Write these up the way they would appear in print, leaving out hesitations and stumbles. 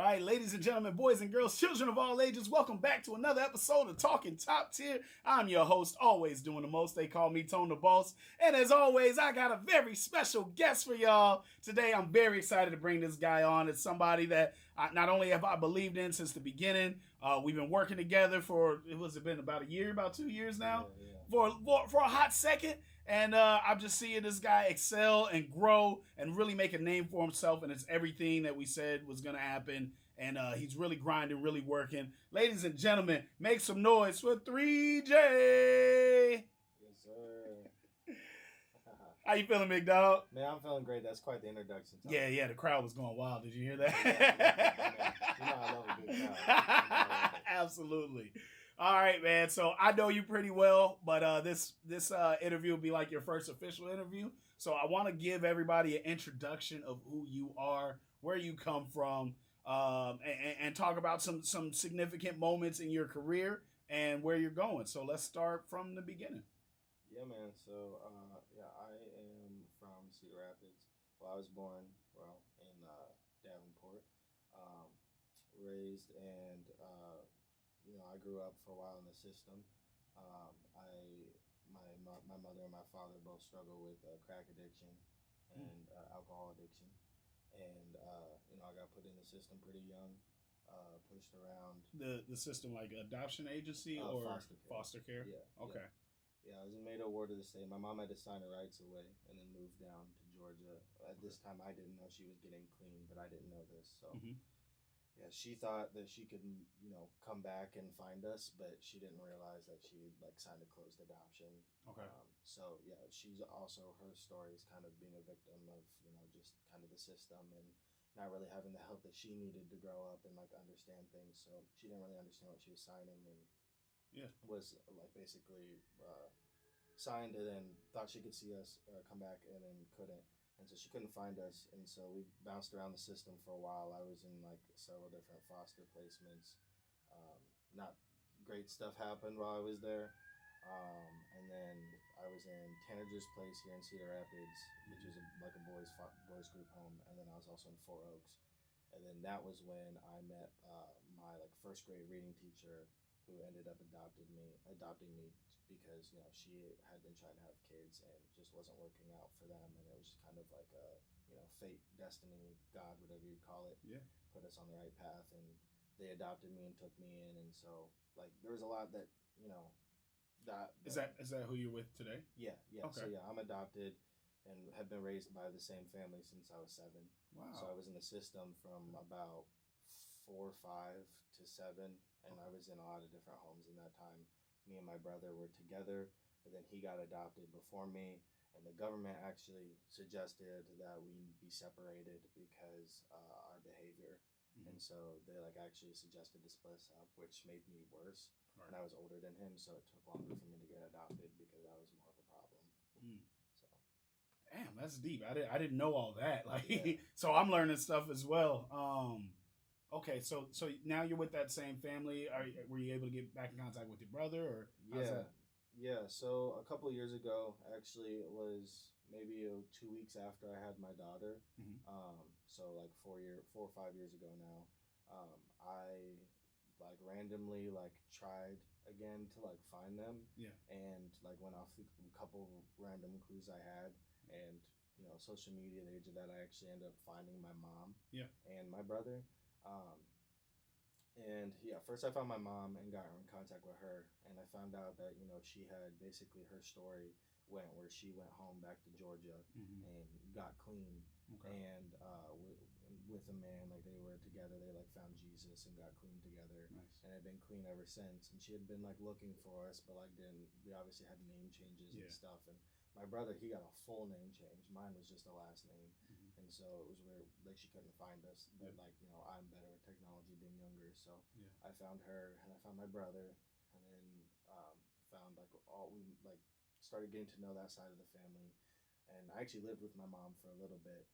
right, ladies and gentlemen, boys and girls, children of all ages, welcome back to another episode of Talkin Top Tier. I'm your host, always doing the most. They call me Tone the Boss. And as always, I got a very special guest for y'all. Today, I'm very excited to bring this guy on. It's somebody that not only have I believed in since the beginning, we've been working together for, it been about a year, about 2 years now, for a hot second. And I'm just seeing this guy excel and grow and really make a name for himself. And it's everything that we said was going to happen. And he's really grinding, really working. Ladies and gentlemen, make some noise for 3J. Yes, sir. How you feeling, big dog? Man, I'm feeling great. That's quite the introduction. Yeah, the crowd was going wild. Did you hear that? Yeah, I love a good crowd. Absolutely. All right, man. So I know you pretty well, but this interview will be like your first official interview. So I want to give everybody an introduction of who you are, where you come from, and talk about some significant moments in your career and where you're going. So let's start from the beginning. Yeah, man. So, I am from Cedar Rapids. Well, I was born, in Davenport, raised, and, I grew up for a while in the system. My mother and my father both struggle with crack addiction and alcohol addiction. And, I got put in the system pretty young, pushed around. The system, like adoption agency or foster care? Yeah. Okay. Yeah, I was in Mado Ward of the State. My mom had to sign her rights away and then moved down to Georgia. At this time, I didn't know she was getting clean, but I didn't know this. So, yeah, she thought that she could, come back and find us, but she didn't realize that she signed a closed adoption. Okay. So, yeah, she's also, her story is kind of being a victim of, just kind of the system and not really having the help that she needed to grow up and understand things. So she didn't really understand what she was signing and was basically signed and then thought she could see us come back and then couldn't. And so she couldn't find us. And so we bounced around the system for a while. I was in several different foster placements. Not great stuff happened while I was there. And then I was in Tanager's Place here in Cedar Rapids, which is a boys group home. And then I was also in Four Oaks. And then that was when I met my first grade reading teacher, who ended up adopting me because she had been trying to have kids and just wasn't working out for them, and it was just kind of like a fate, destiny, God, whatever you call it, put us on the right path, and they adopted me and took me in, and so there was a lot that that is that who you're with today? Yeah. Okay. So yeah, I'm adopted and have been raised by the same family since I was 7. Wow. So I was in the system from about 4, 5 to 7. And I was in a lot of different homes in that time. Me and my brother were together, but then he got adopted before me. And the government actually suggested that we be separated because our behavior. And so they actually suggested to split us up, which made me worse. Right. And I was older than him, so it took longer for me to get adopted because I was more of a problem. So, damn, that's deep. I didn't know all that. So I'm learning stuff as well. Okay, so now you're with that same family. Were you able to get back in contact with your brother, or Yeah. So a couple of years ago, actually, it was maybe 2 weeks after I had my daughter. So 4 or 5 years ago now, I randomly tried again to find them. Yeah. And went off a couple random clues I had, and social media, the age of that, I actually ended up finding my mom. Yeah. And my brother. First I found my mom and got in contact with her, and I found out that she had basically, her story went where she went home back to Georgia and got clean. Okay. And with a man, they were together, they found Jesus and got clean together. Nice. And had been clean ever since, and she had been looking for us, but we obviously had name changes and stuff. And my brother, he got a full name change. Mine was just a last name. And so it was where she couldn't find us, but I'm better with technology, being younger, so I found her and I found my brother, and then found started getting to know that side of the family. And I actually lived with my mom for a little bit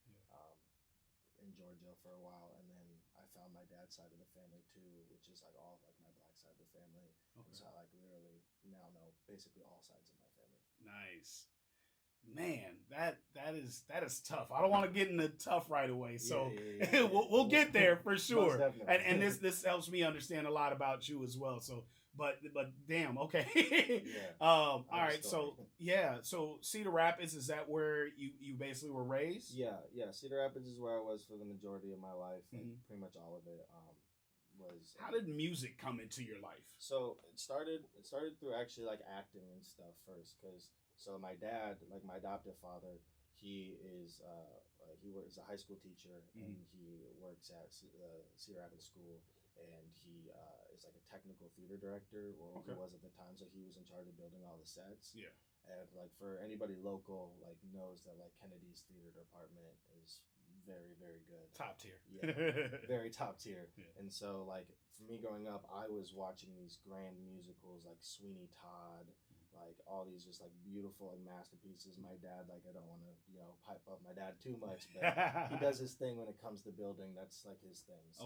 in Georgia for a while, and then I found my dad's side of the family too, which is all of my black side of the family. Okay. And so I literally now know basically all sides of my family. Nice. Man, that is tough. I don't want to get into tough right away, so Yeah. we'll get there for sure. Definitely. And this helps me understand a lot about you as well. So, but damn, okay. Yeah. All right, so yeah, so Cedar Rapids, is that where you basically were raised? Yeah. Cedar Rapids is where I was for the majority of my life, like pretty much all of it. Was How did music come into your life? So it started through actually like acting and stuff first, because so my dad, like my adoptive father, he is he works as a high school teacher, and he works at Cedar Rapids School, and he is like a technical theater director, or he was at the time, so he was in charge of building all the sets. Yeah. And like for anybody local, like knows that like Kennedy's theater department is very, very good. Top tier. Yeah, very top tier. Yeah. And so, like, for me growing up, I was watching these grand musicals like Sweeney Todd, like all these just like beautiful like masterpieces. My dad, like, I don't want to, pipe up my dad too much, but he does his thing when it comes to building. That's like his thing. So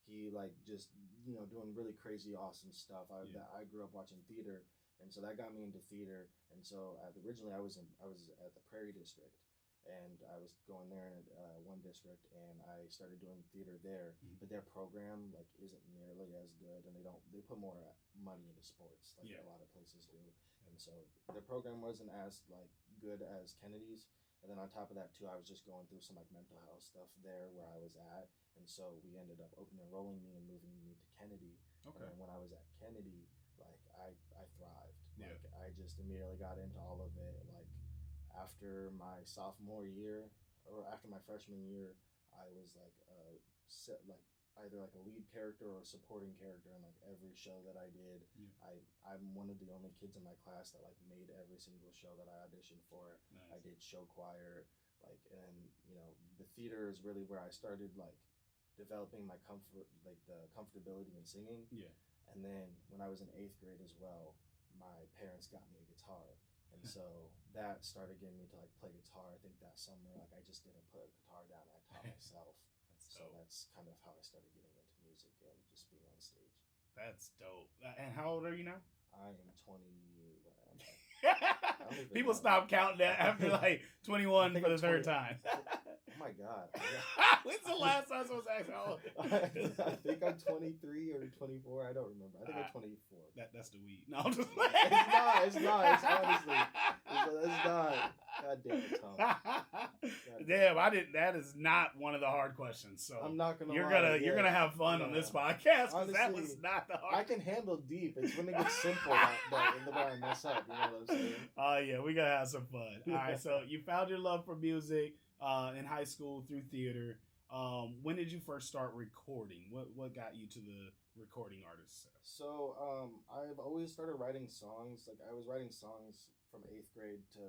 he like just, doing really crazy, awesome stuff. I grew up watching theater. And so that got me into theater. And so originally I was at the Prairie District, and I was going there in one district, and I started doing theater there. But their program like isn't nearly as good, and they put more money into sports like a lot of places do. And so their program wasn't as like good as Kennedy's. And then on top of that too, I was just going through some like mental health stuff there where I was at, and so we ended up open enrolling me and moving me to Kennedy. Okay. And when I was at Kennedy, like I thrived. Yeah. Like I just immediately got into all of it. Like after my sophomore year or after my freshman year, I was like either like a lead character or a supporting character in like every show that I did. Yeah. I'm one of the only kids in my class that like made every single show that I auditioned for. Nice. I did show choir, like, and the theater is really where I started like developing my the comfortability in singing. Yeah. And then when I was in 8th grade as well, my parents got me a guitar. And so that started getting me to like play guitar. I think that summer, like I just didn't put a guitar down. I taught myself. That's kind of how I started getting into music and just being on stage. That's dope. And how old are you now? I am 20. People stop counting that after like 21 for the third time. Oh my God. When's the last time someone asked how old? I think I'm 23 or 24. I don't remember. I think I'm 24. That's the weed. No, I'm just It's not. It's honestly. It's not. God damn it, Tom. Damn, I didn't. That is not one of the hard questions. So I'm not gonna. You're gonna have fun on this podcast because that was not the hard. I can handle deep. It's when it gets simple that I mess up. You know what I'm saying? Oh yeah, we gotta have some fun. All right, so you found your love for music in high school through theater. When did you first start recording? What got you to the recording artist? So I've always started writing songs. Like I was writing songs from 8th grade to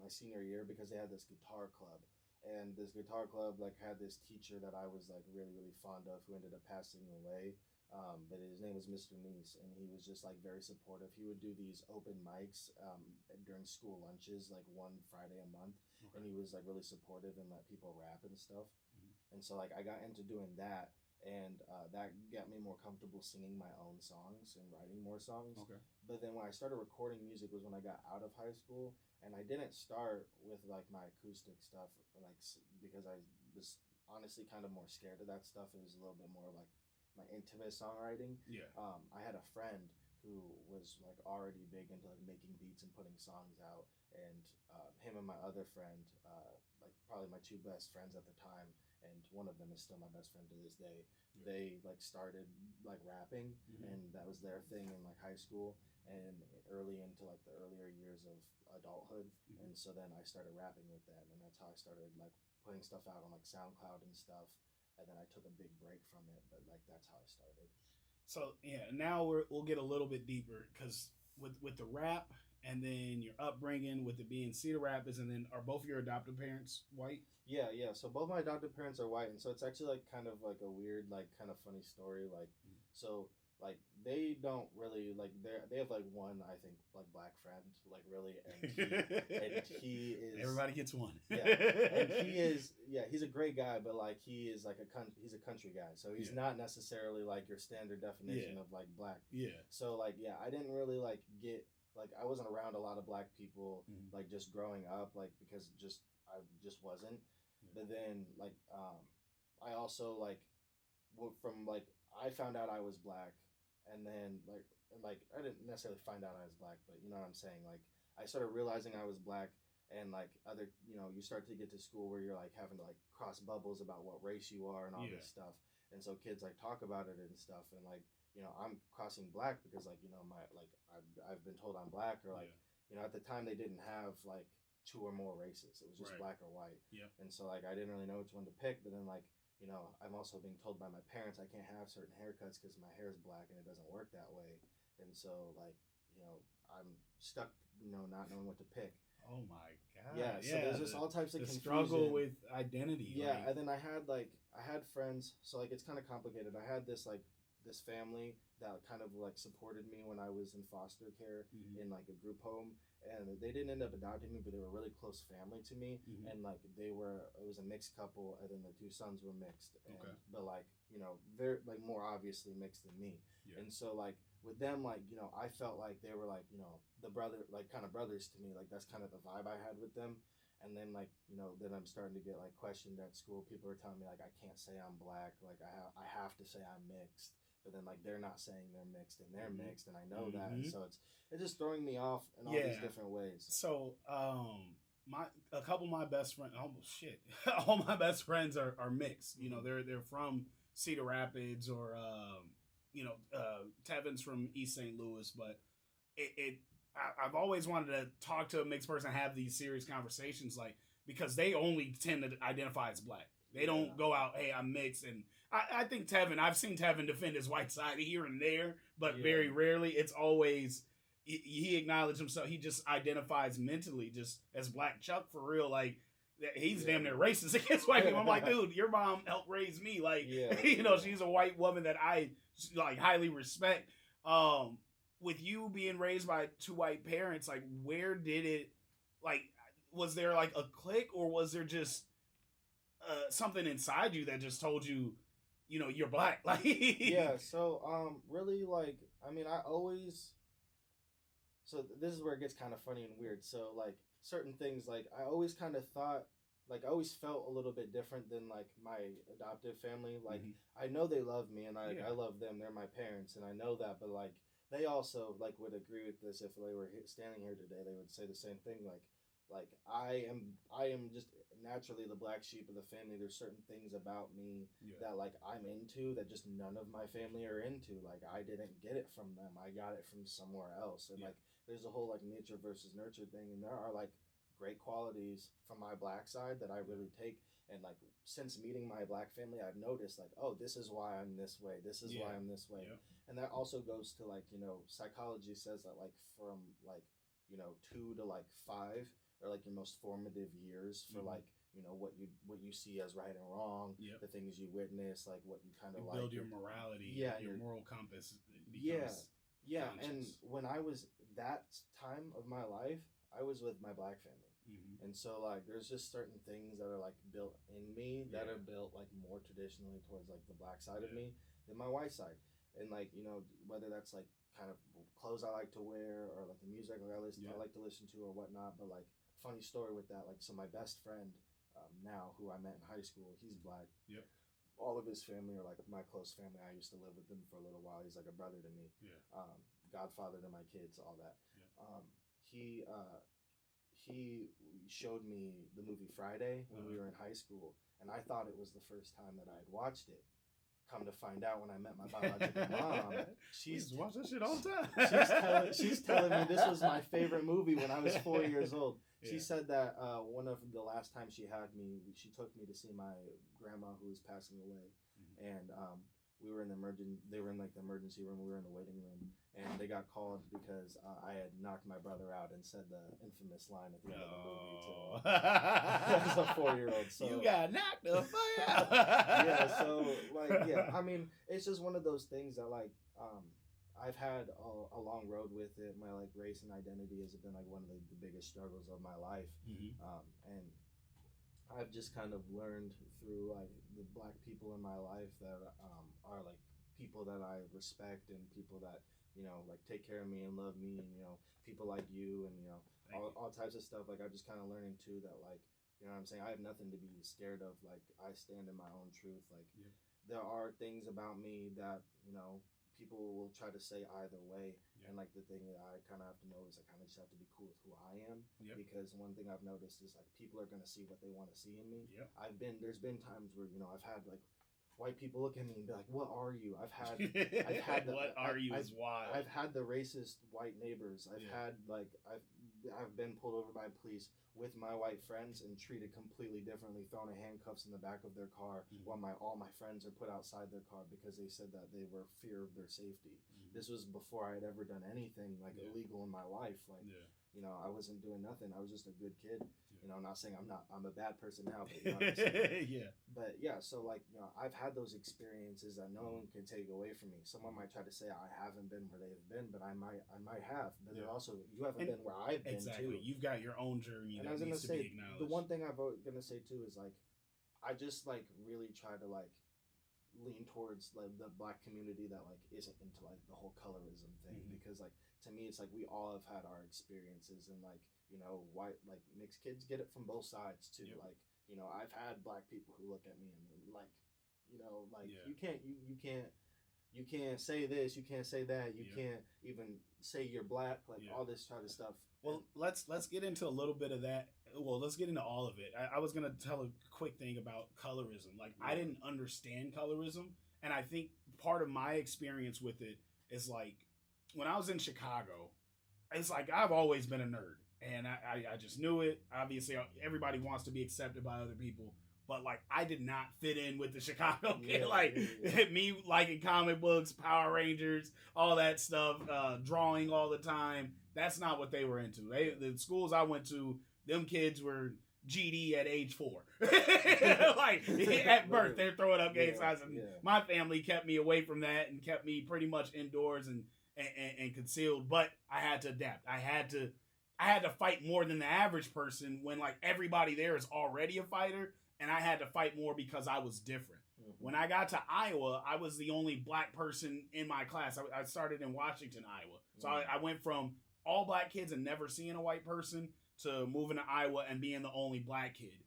my senior year because they had this guitar club, and this guitar club like had this teacher that I was like really, really fond of who ended up passing away. But his name was Mr. Neese, and he was just like very supportive. He would do these open mics during school lunches, like one Friday a month, and he was like really supportive and let people rap and stuff. And so like I got into doing that, and that got me more comfortable singing my own songs and writing more songs. Okay. But then when I started recording music was when I got out of high school, and I didn't start with like my acoustic stuff, like because I was honestly kind of more scared of that stuff. It was a little bit more like my intimate songwriting. Yeah. I had a friend who was like already big into like making beats and putting songs out, and him and my other friend, like probably my two best friends at the time, and one of them is still my best friend to this day. Yeah. They like started like rapping, and that was their thing in like high school and early into like the earlier years of adulthood. And so then I started rapping with them, and that's how I started like putting stuff out on like SoundCloud and stuff. And then I took a big break from it, but like that's how I started. So yeah, now we'll get a little bit deeper because with the rap and then your upbringing with it being Cedar Rapids, and then are both your adoptive parents white? Yeah. So both my adoptive parents are white, and so it's actually like kind of like a weird, like kind of funny story. Like so. Like they don't really like they have like one I think like black friend like really and he is everybody gets one. Yeah, and he's a great guy, but like he is like he's a country guy, so he's not necessarily like your standard definition of like black. Yeah. So like I didn't really like get like I wasn't around a lot of black people Mhm. like just growing up, like because just I just wasn't. Yeah. But then like I also like from like I found out I was black, and then like I didn't necessarily find out I was black, but you know what I'm saying. Like I started realizing I was black, and like other you start to get to school where you're like having to like cross bubbles about what race you are and all Yeah. this stuff, and so kids like talk about it and stuff, and like I'm crossing black because like my like I've been told I'm black, or like at the time they didn't have like two or more races. It was just Right. black or white. Yeah. And so like I didn't really know which one to pick, but then like I'm also being told by my parents I can't have certain haircuts because my hair is black and it doesn't work that way. And so like I'm stuck not knowing what to pick. Oh my god. Yeah, so there's just all types of confusion. Struggle with identity. Yeah, like, and then I had friends, so like it's kind of complicated. I had this family that kind of like supported me when I was in foster care in like a group home, and they didn't end up adopting me, but they were really close family to me, and like it was a mixed couple, and then their two sons were mixed, and, but like they're like more obviously mixed than me, and so like with them, like I felt like they were like the brother, like kind of brothers to me, like that's kind of the vibe I had with them. And then like then I'm starting to get like questioned at school. People are telling me like I can't say I'm black, like I have to say I'm mixed, but then like they're not saying they're mixed and they're mixed, and I know that, and so it's just throwing me off in all these different ways. So a couple of my best friends, all my best friends are mixed. They're from Cedar Rapids, or Tevin's from East St. Louis, but I've always wanted to talk to a mixed person, have these serious conversations, like, because they only tend to identify as black. They don't go out, hey, I'm mixed. And I think I've seen Tevin defend his white side here and there, but very rarely. It's always, he acknowledged himself. He just identifies mentally just as Black Chuck, for real. Like, he's damn near racist against white people. I'm like, dude, your mom helped raise me. Like, she's a white woman that I like highly respect. With you being raised by two white parents, like, where did it, like, was there like a click, or was there just something inside you that just told you, you're black? Like, so really, like, I mean, so this is where it gets kind of funny and weird. So like certain things, like I always kind of thought, like I always felt a little bit different than like my adoptive family. Like I know they love me, and I love them. They're my parents, and I know that, but like they also like would agree with this if they were standing here today. They would say the same thing. Like I am just naturally the black sheep of the family. There's certain things about me that like I'm into that just none of my family are into. Like I didn't get it from them. I got it from somewhere else. And like there's a whole like nature versus nurture thing, and there are like great qualities from my black side that I really take. And like since meeting my black family, I've noticed like, oh, this is why I'm this way. This is why I'm this way. And that also goes to like, psychology says that like from like, 2 to like 5 are like your most formative years for like, what you see as right and wrong, the things you witness, like what you kind of like build your morality, your moral compass. And when I was that time of my life, I was with my black family. And so like there's just certain things that are like built in me that are built like more traditionally towards like the black side of me than my white side. And like whether that's like kind of clothes I like to wear, or like the music I like to listen to or whatnot. But like funny story with that, like so my best friend now, who I met in high school, he's black. All of his family are like my close family. I used to live with him for a little while. He's like a brother to me. Godfather to my kids, all that. He showed me the movie Friday when we were in high school, and I thought it was the first time that I had watched it. Come to find out, when I met my biological mom, she's watch that shit all the time. she's telling me this was my favorite movie when I was 4 years old. She said that one of the last times she had me, she took me to see my grandma who was passing away, and we were in they were in like the emergency room. We were in the waiting room, and they got called because I had knocked my brother out and said the infamous line at the end of the movie to as a 4-year-old. So you got knocked the fuck out. So like I mean, it's just one of those things that like I've had a long road with it. My like race and identity has been like one of the biggest struggles of my life, and I've just kind of learned through like the black people in my life that are like people that I respect, and people that like take care of me and love me, and people like you, and all types of stuff. Like I'm just kind of learning too that like what I'm saying, I have nothing to be scared of. Like I stand in my own truth. Like there are things about me that people will try to say either way. And like the thing that I kind of have to know is I kind of just have to be cool with who I am. Because one thing I've noticed is like people are going to see what they want to see in me. There's been times where I've had like white people look at me and be like, "What are you?" I've had what are you is wild. I've had the racist white neighbors. I've been pulled over by police with my white friends and treated completely differently, thrown in handcuffs in the back of their car while all my friends are put outside their car because they said that they were fear of their safety. This was before I had ever done anything like illegal in my life. Like I wasn't doing nothing. I was just a good kid. I'm not saying I'm a bad person now, but But so like I've had those experiences that no one can take away from me. Someone might try to say I haven't been where they've been, but I might have. But they're also you haven't been where I've been too. You've got your own journey. And I was gonna say the one thing I'm gonna say too is like I just like really try to like lean towards like the black community that like isn't into like the whole colorism thing, because like to me it's like we all have had our experiences, and like white like mixed kids get it from both sides too. Like I've had black people who look at me and like you can't say this, you can't say that, you can't even say you're black, like all this kind of stuff. Well, let's get into a little bit of that. Well, let's get into all of it. I was gonna tell a quick thing about colorism. Like I didn't understand colorism, and I think part of my experience with it is like when I was in Chicago, it's like I've always been a nerd. And I just knew it. Obviously, everybody wants to be accepted by other people. But, like, I did not fit in with the Chicago kid. Me liking comic books, Power Rangers, all that stuff, drawing all the time. That's not what they were into. The schools I went to, them kids were GD at age 4. Like, at birth, they're throwing up gang signs. My family kept me away from that and kept me pretty much indoors and concealed. But I had to adapt. I had to fight more than the average person when like everybody there is already a fighter, and I had to fight more because I was different. When I got to Iowa, I was the only black person in my class. I started in Washington, Iowa. So I went from all black kids and never seeing a white person to moving to Iowa and being the only black kid.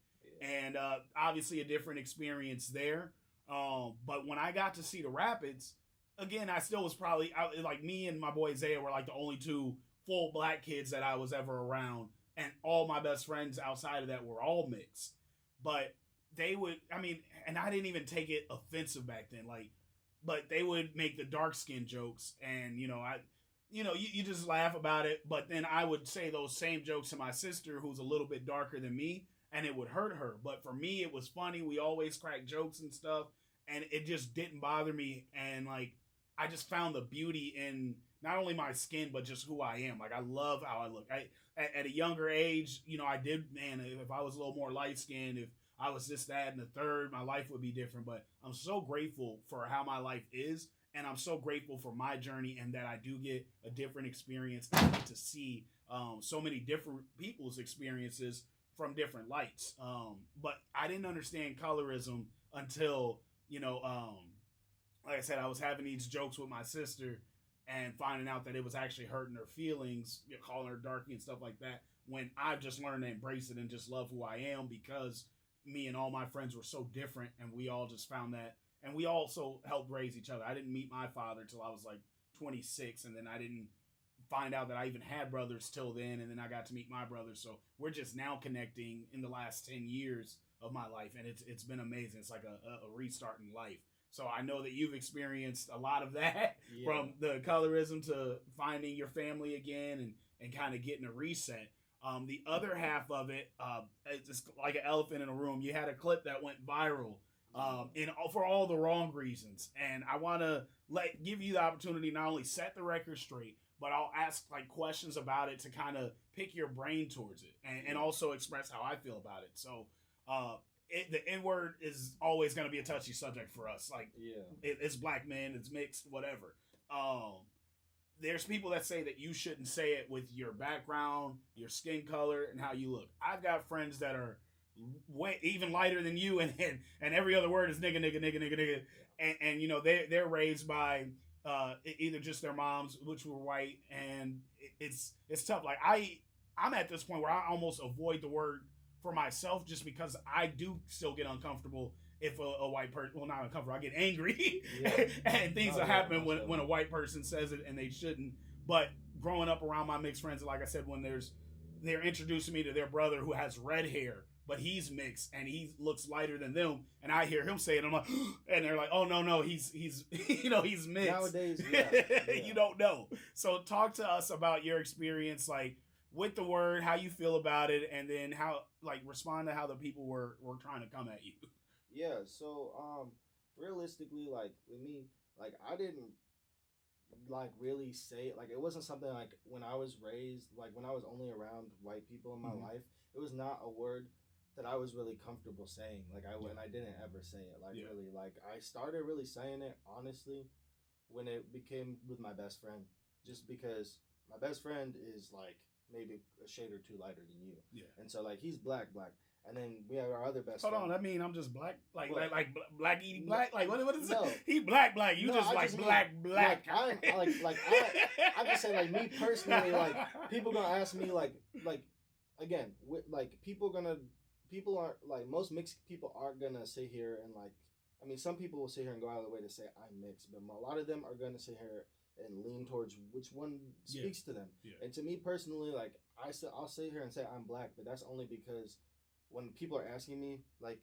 And obviously a different experience there. But when I got to Cedar Rapids, again, I still was probably, like me and my boy Zaya were like the only two full black kids that I was ever around, and all my best friends outside of that were all mixed. But they would, and I didn't even take it offensive back then, but they would make the dark skin jokes, and you just laugh about it. But then I would say those same jokes to my sister, who's a little bit darker than me, and it would hurt her. But for me, it was funny. We always cracked jokes and stuff, and it just didn't bother me. And like I just found the beauty in not only my skin, but just who I am. Like, I love how I look. At a younger age, I did, if I was a little more light-skinned, if I was this, that, and the third, my life would be different. But I'm so grateful for how my life is, and I'm so grateful for my journey, and that I do get a different experience and I get to see so many different people's experiences from different lights. But I didn't understand colorism until, like I said, I was having these jokes with my sister, and finding out that it was actually hurting her feelings, calling her darky and stuff like that, when I've just learned to embrace it and just love who I am, because me and all my friends were so different, and we all just found that. And we also helped raise each other. I didn't meet my father till I was like 26, and then I didn't find out that I even had brothers till then, and then I got to meet my brothers. So we're just now connecting in the last 10 years of my life, and it's been amazing. It's like a restart in life. So I know that you've experienced a lot of that, from the colorism to finding your family again and kind of getting a reset. The other half of it, it's just like an elephant in a room. You had a clip that went viral for all the wrong reasons. And I want to give you the opportunity to not only set the record straight, but I'll ask like questions about it to kind of pick your brain towards it and also express how I feel about it. So, the N-word is always going to be a touchy subject for us. Like, it's black men, it's mixed, whatever. There's people that say that you shouldn't say it with your background, your skin color, and how you look. I've got friends that are way even lighter than you, and every other word is nigga, nigga, nigga, nigga, nigga. And they're raised by either just their moms, which were white, and it's tough. Like I'm at this point where I almost avoid the word for myself just because I do still get uncomfortable if a white person, well, not uncomfortable, I get angry, and things will happen when a white person says it and they shouldn't. But growing up around my mixed friends, like I said, when they're introducing me to their brother who has red hair, but he's mixed and he looks lighter than them, and I hear him say it, I'm like, and they're like, oh no, he's he's mixed. Nowadays, you don't know. So talk to us about your experience, like with the word, how you feel about it, and then how, like, respond to how the people were trying to come at you. Yeah, so realistically, like with me, like I didn't like really say it. Like it wasn't something like when I was raised, like when I was only around white people in my life, it was not a word that I was really comfortable saying. Like I didn't ever say it. Like really, like I started really saying it honestly when it became with my best friend, just because my best friend is like maybe a shade or two lighter than you. Yeah. And so like he's black. And then we have our other best Hold friend. on, that mean I'm just black? Like What? like black eating black? Like what is No. it? He black. You No, just I like just mean, black. I can say like me personally, like people gonna ask me like again, like people are like most mixed people aren't gonna sit here and like, I mean some people will sit here and go out of the way to say I'm mixed, but a lot of them are gonna sit here and lean towards which one speaks to them. Yeah. And to me personally, like I'll sit here and say I'm black, but that's only because when people are asking me like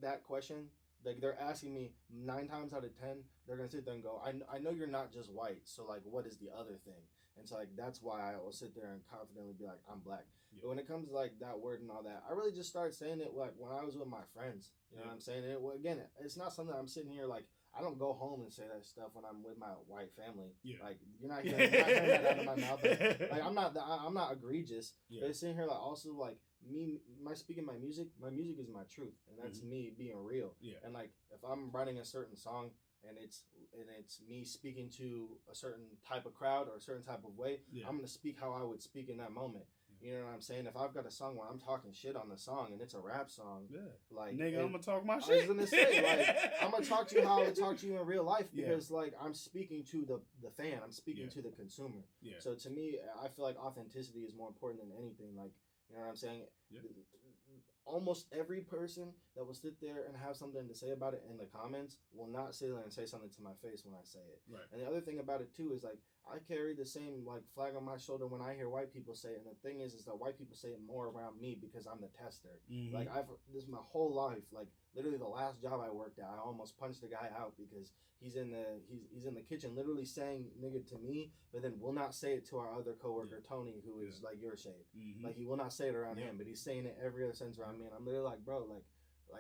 that question, like they're asking me 9 times out of 10, they're gonna sit there and go, I know you're not just white, so like what is the other thing? And so like that's why I will sit there and confidently be like I'm black. Yeah. But when it comes to like that word and all that, I really just started saying it like when I was with my friends. You know what I'm saying? Well, again, it's not something I'm sitting here like, I don't go home and say that stuff when I'm with my white family. Yeah. Like you're not hearing that out of my mouth. Like I'm not egregious. Yeah. But it's sitting here like also like speaking my music is my truth, and that's me being real. Yeah. And like if I'm writing a certain song and it's me speaking to a certain type of crowd or a certain type of way, I'm gonna speak how I would speak in that moment. You know what I'm saying? If I've got a song where I'm talking shit on the song and it's a rap song, like nigga, I'm gonna talk my shit. I was gonna say, like, I'm gonna talk to you how I would talk to you in real life, because like I'm speaking to the fan, I'm speaking to the consumer. Yeah. So to me, I feel like authenticity is more important than anything. Like, you know what I'm saying? Yeah. Almost every person that will sit there and have something to say about it in the comments will not sit there and say something to my face when I say it. Right. And the other thing about it too is like I carry the same like flag on my shoulder when I hear white people say it. And the thing is that white people say it more around me because I'm the tester. Mm-hmm. Like this is my whole life. Like literally the last job I worked at, I almost punched the guy out because he's in the kitchen literally saying nigga to me, but then will not say it to our other coworker Tony, who is like your shade. Mm-hmm. Like he will not say it around him, but he's saying it every other sentence around me, and I'm literally like, bro, like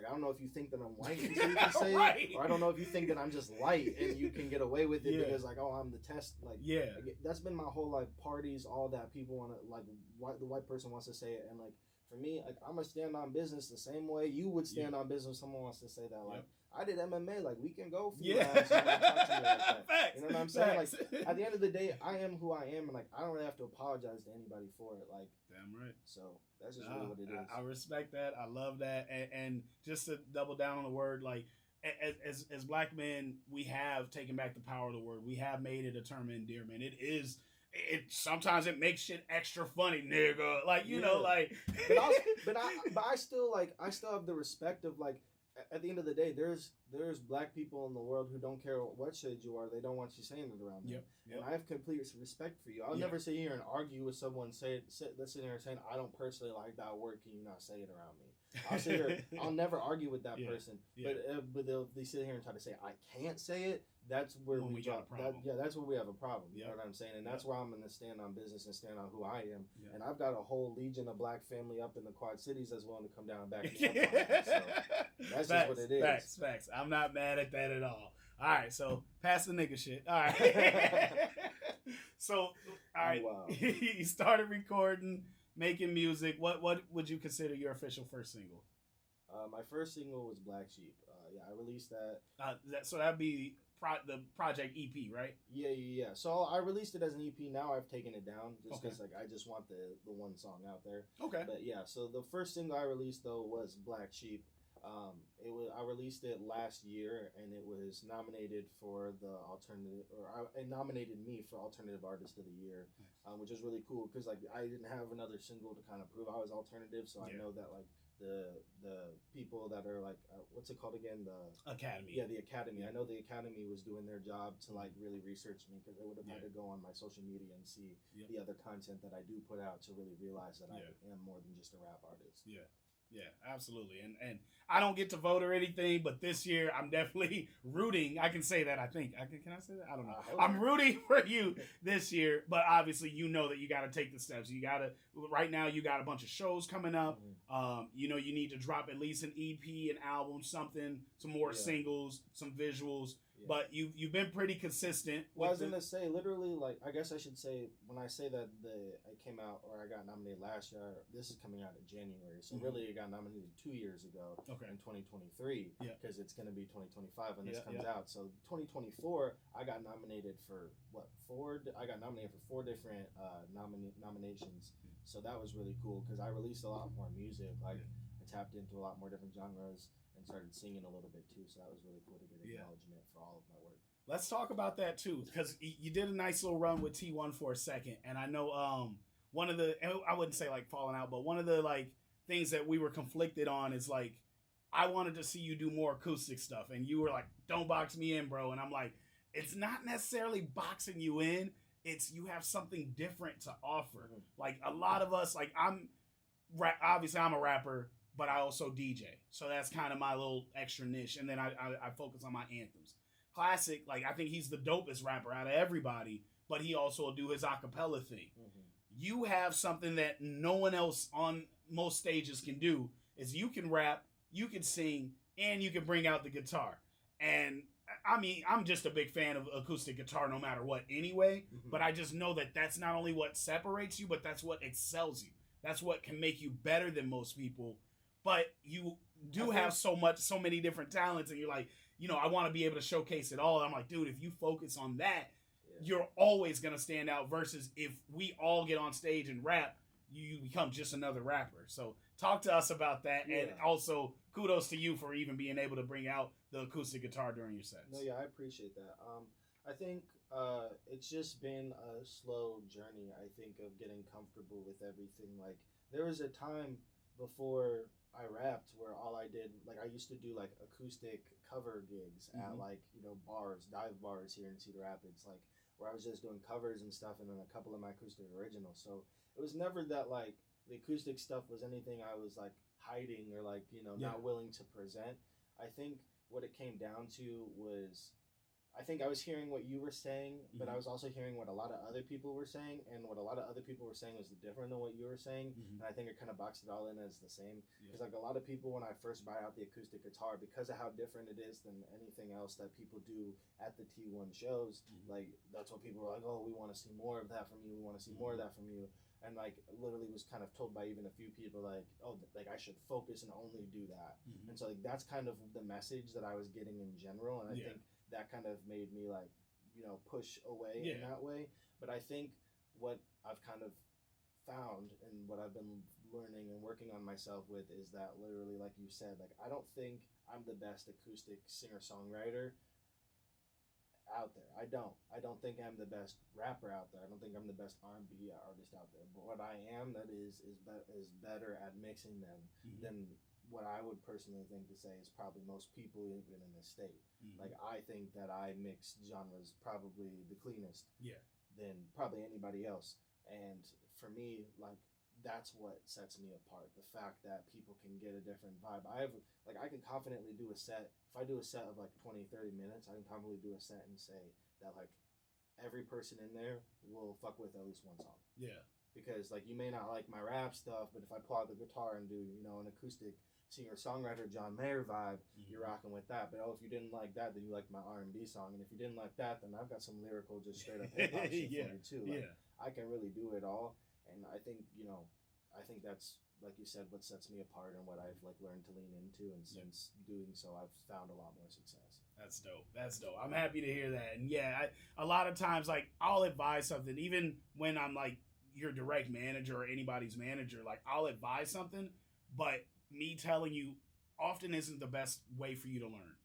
I don't know if you think that I'm white, so you can say it, or I don't know if you think that I'm just light and you can get away with it because like, oh, I'm the test. Like, that's been my whole life. Parties, all that. People want to like, the white person wants to say it, and like for me, like I'm gonna stand on business the same way you would stand on business if someone wants to say that. Like I did MMA, like we can go for you. Talk to me like that. You know what I'm saying? Like at the end of the day, I am who I am, and like I don't really have to apologize to anybody for it. Like damn right. So that's just really what it is. I respect that. I love that, and just to double down on the word, like as black men, we have taken back the power of the word. We have made it a term of endearment. It sometimes it makes shit extra funny, nigga. Like you know, like. but I still have the respect of like. At the end of the day, there's black people in the world who don't care what shade you are. They don't want you saying it around them. Yep. And I have complete respect for you. I'll never sit here and argue with someone that's sitting there saying, I don't personally like that word. Can you not say it around me? I'll sit here. I'll never argue with that person. Yeah. But they'll sit here and try to say I can't say it. That's where we got a problem. That's where we have a problem. You know what I'm saying? And that's where I'm going to stand on business and stand on who I am. Yeah. And I've got a whole legion of black family up in the Quad Cities that's willing to come down and back me up on it. So that's just what it is. Facts. I'm not mad at that at all. All right, so pass the nigga shit. All right. So, all right. Wow. You started recording, making music. What would you consider your official first single? My first single was Black Sheep. I released that. So that'd be the project EP, right? Yeah. So I released it as an EP. Now I've taken it down just because like I just want the one song out there. Okay. But yeah, so the first single I released though was Black Sheep. I released it last year, and it was nominated for the alternative, it nominated me for alternative artist of the year, Nice. which is really cool because like I didn't have another single to kind of prove I was alternative, so I know that like the people that are like what's it called again, the Academy. Yeah, the Academy. I know the Academy was doing their job to like really research me because they would have had to go on my social media and see the other content that I do put out to really realize that I am more than just a rap artist. Yeah, absolutely. And I don't get to vote or anything, but this year I'm definitely rooting. I can say that. I think can I say that? I don't know. I'm rooting for you this year, but obviously you know that you got to take the steps. You got to right now. You got a bunch of shows coming up. You know you need to drop at least an EP, an album, something, some more singles, some visuals. But you've been pretty consistent. Well, I was gonna say, literally, like I guess I should say when I say that I came out or I got nominated last year. This is coming out in January, so really it got nominated 2 years ago in 2023 because it's gonna be 2025 when this comes out. So 2024, I got nominated for I got nominated for 4 different nominations. So that was really cool because I released a lot more music. Like I tapped into a lot more different genres and started singing a little bit too, so that was really cool to get acknowledgement for all of my work. Let's talk about that too, because you did a nice little run with T1 for a second, and I know one of the, I wouldn't say like falling out, but one of the like things that we were conflicted on is like I wanted to see you do more acoustic stuff, and you were like, "Don't box me in, bro," and I'm like, it's not necessarily boxing you in, it's you have something different to offer. Like a lot of us, like obviously I'm a rapper, but I also DJ. So that's kind of my little extra niche. And then I focus on my anthems. Classic, like I think he's the dopest rapper out of everybody, but he also will do his acapella thing. You have something that no one else on most stages can do, is you can rap, you can sing, and you can bring out the guitar. And I mean, I'm just a big fan of acoustic guitar no matter what anyway, but I just know that that's not only what separates you, but that's what excels you. That's what can make you better than most people. But you do have so many different talents, and you're like, you know, I want to be able to showcase it all. And I'm like, dude, if you focus on that, you're always going to stand out versus if we all get on stage and rap, you become just another rapper. So talk to us about that. And also kudos to you for even being able to bring out the acoustic guitar during your sets. No, yeah, I appreciate that. I think it's just been a slow journey, I think, of getting comfortable with everything. Like there was a time before I rapped where all I did, like I used to do like acoustic cover gigs at like, you know, bars, dive bars here in Cedar Rapids, like where I was just doing covers and stuff and then a couple of my acoustic originals. So it was never that like the acoustic stuff was anything I was like hiding or like, you know, not willing to present. I think what it came down to was I think I was hearing what you were saying, but I was also hearing what a lot of other people were saying, and what a lot of other people were saying was different than what you were saying, and I think it kind of boxed it all in as the same. Because like a lot of people, when I first buy out the acoustic guitar, because of how different it is than anything else that people do at the T1 shows, like that's what people were like, oh, we want to see more of that from you, we want to see more of that from you. And like literally was kind of told by even a few people like, oh, like I should focus and only do that. And so like that's kind of the message that I was getting in general, and I think that kind of made me like, you know, push away in that way. But I think what I've kind of found and what I've been learning and working on myself with is that literally, like you said, like I don't think I'm the best acoustic singer-songwriter out there. I don't think I'm the best rapper out there. I don't think I'm the best R&B artist out there. But what I am that is better at mixing them than what I would personally think to say is probably most people even in this state. Like I think that I mix genres probably the cleanest than probably anybody else. And for me, like that's what sets me apart. The fact that people can get a different vibe. I can confidently do a set. If I do a set of like 20, 30 minutes, I can confidently do a set and say that like every person in there will fuck with at least one song. Yeah. Because like you may not like my rap stuff, but if I pull out the guitar and do, you know, an acoustic singer-songwriter John Mayer vibe, you're rocking with that. But oh, if you didn't like that, then you like my R&B song. And if you didn't like that, then I've got some lyrical, just straight up hip hop shit for you too. Like, I can really do it all. And I think, you know, I think that's, like you said, what sets me apart and what I've like learned to lean into. And since doing so, I've found a lot more success. That's dope. That's dope. I'm happy to hear that. And yeah, a lot of times, like I'll advise something, even when I'm like your direct manager or anybody's manager, like I'll advise something, but me telling you often isn't the best way for you to learn.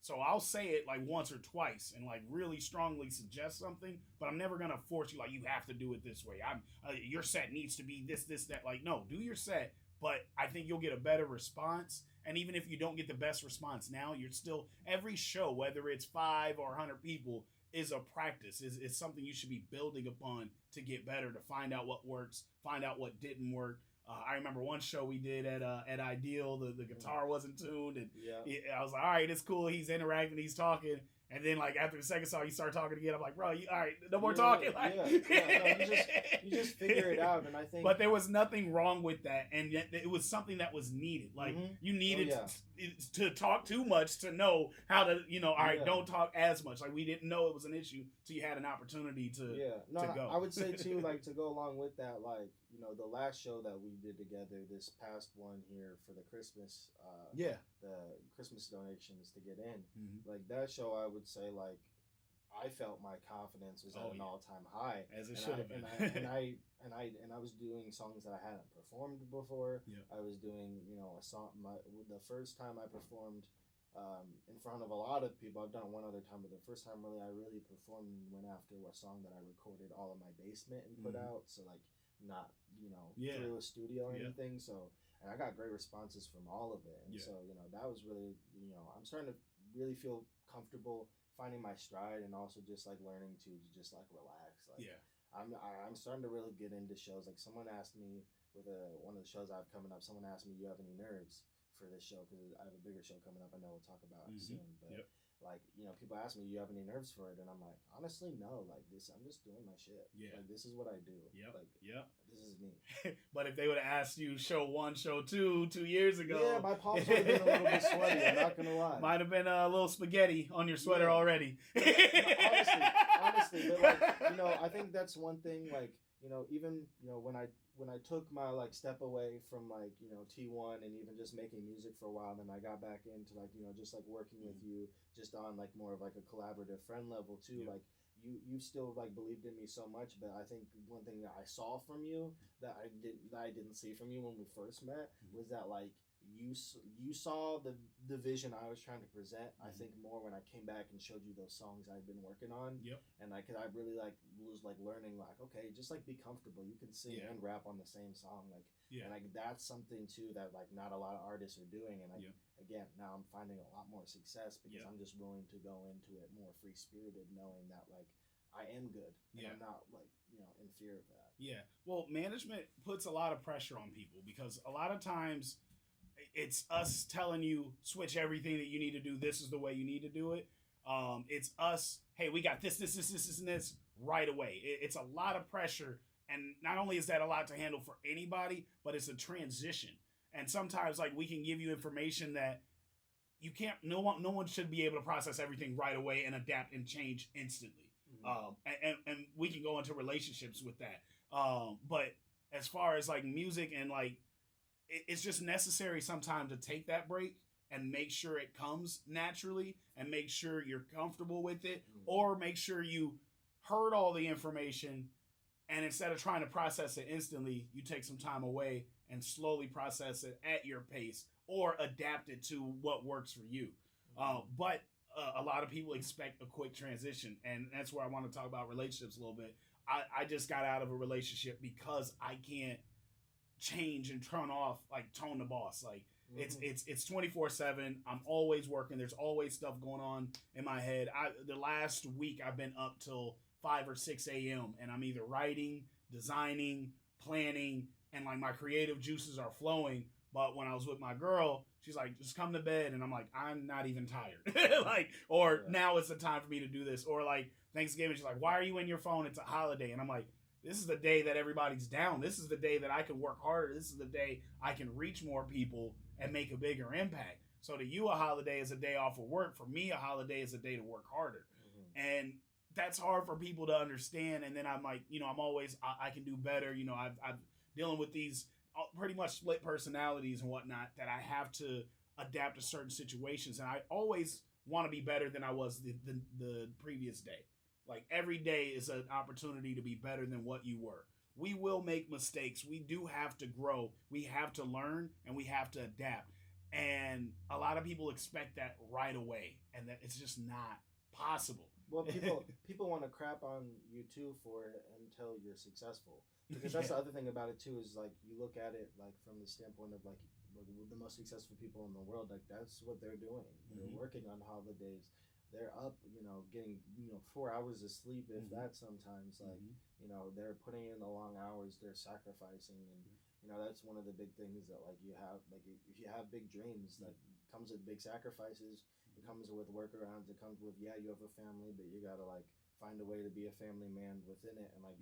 So I'll say it like once or twice and like really strongly suggest something, but I'm never gonna force you like you have to do it this way. I'm your set needs to be this, this, that. Like no, do your set, but I think you'll get a better response. And even if you don't get the best response now, you're still every show, whether it's 5 or 100 people, is a practice. Is something you should be building upon to get better, to find out what works, find out what didn't work. I remember one show we did at Ideal. The guitar wasn't tuned, and I was like, all right, it's cool. He's interacting, he's talking. And then, like, after the second song, you start talking again. I'm like, bro, all right, no more talking. Like, no, you just figure it out. And I think, but there was nothing wrong with that, and yet it was something that was needed. Like, you needed to talk too much to know how to, all right, don't talk as much. Like, we didn't know it was an issue till you had an opportunity to go. I would say too, like, to go along with that, like, the last show that we did together, this past one here for the Christmas, the Christmas donations to get in, like that show, I would say, like, I felt my confidence was at an all-time high, as it should have been. And I was doing songs that I hadn't performed before. I was doing, a song. The first time I performed in front of a lot of people, I've done it one other time, but the first time I really performed and went after a song that I recorded all in my basement and put out. So like not through a studio or anything. So, and I got great responses from all of it, and so that was really I'm starting to really feel comfortable finding my stride, and also just like learning to just like relax. Like I'm starting to really get into shows. Like someone asked me with one of the shows I have coming up, someone asked me, "You have any nerves for this show?" Because I have a bigger show coming up. I know we'll talk about it soon, but. Like, people ask me, "You have any nerves for it?" And I'm like, honestly, no. Like this, I'm just doing my shit. Like this is what I do. This is me. But if they would have asked you show 1, show 2 2 years ago, my palms would have been a little bit sweaty. I'm not gonna lie. Might have been a little spaghetti on your sweater already. honestly, but like I think that's one thing. Like even when I took my like step away from like T1 and even just making music for a while, then I got back into like just like working with you just on like more of like a collaborative friend level too. Like you still like believed in me so much, but I think one thing that I saw from you that I didn't see from you when we first met was that like you saw the vision I was trying to present. I think more when I came back and showed you those songs I'd been working on. And like, cause I really like was like learning like, okay, just like be comfortable. You can sing and rap on the same song. Like, and like that's something too that like not a lot of artists are doing. And like again, now I'm finding a lot more success because I'm just willing to go into it more free spirited, knowing that like I am good. And I'm not like in fear of that. Well, management puts a lot of pressure on people because a lot of times it's us telling you switch everything that you need to do. This is the way you need to do it. It's us. Hey, we got this, and this right away. It's a lot of pressure, and not only is that a lot to handle for anybody, but it's a transition. And sometimes, like we can give you information that you can't. No one should be able to process everything right away and adapt and change instantly. And we can go into relationships with that. But as far as like music and like. It's just necessary sometimes to take that break and make sure it comes naturally and make sure you're comfortable with it, or make sure you heard all the information and instead of trying to process it instantly, you take some time away and slowly process it at your pace or adapt it to what works for you. But a lot of people expect a quick transition, and that's where I want to talk about relationships a little bit. I just got out of a relationship because I can't change and turn off like Tone the Boss. Like it's 24/7. I'm always working. There's always stuff going on in my head. The last week I've been up till 5 or 6 a.m. and I'm either writing, designing, planning, and like my creative juices are flowing. But when I was with my girl, she's like, just come to bed. And I'm like, I'm not even tired. Now it's the time for me to do this. Or like Thanksgiving, she's like, why are you in your phone? It's a holiday. And I'm like, this is the day that everybody's down. This is the day that I can work harder. This is the day I can reach more people and make a bigger impact. So to you, a holiday is a day off of work. For me, a holiday is a day to work harder. And that's hard for people to understand. And then I'm like, I'm always, I can do better. I've dealing with these pretty much split personalities and whatnot that I have to adapt to certain situations. And I always want to be better than I was the previous day. Like every day is an opportunity to be better than what you were. We will make mistakes. We do have to grow. We have to learn and we have to adapt. And a lot of people expect that right away, and that it's just not possible. Well, people want to crap on you too for it until you're successful, because that's the other thing about it too, is like you look at it like from the standpoint of like the most successful people in the world, like that's what they're doing. They're working on holidays. They're up, getting 4 hours of sleep, if that sometimes. Like they're putting in the long hours. They're sacrificing, and that's one of the big things that like you have. Like if you have big dreams, like it comes with big sacrifices. It comes with workarounds. It comes with you have a family, but you gotta like find a way to be a family man within it. And like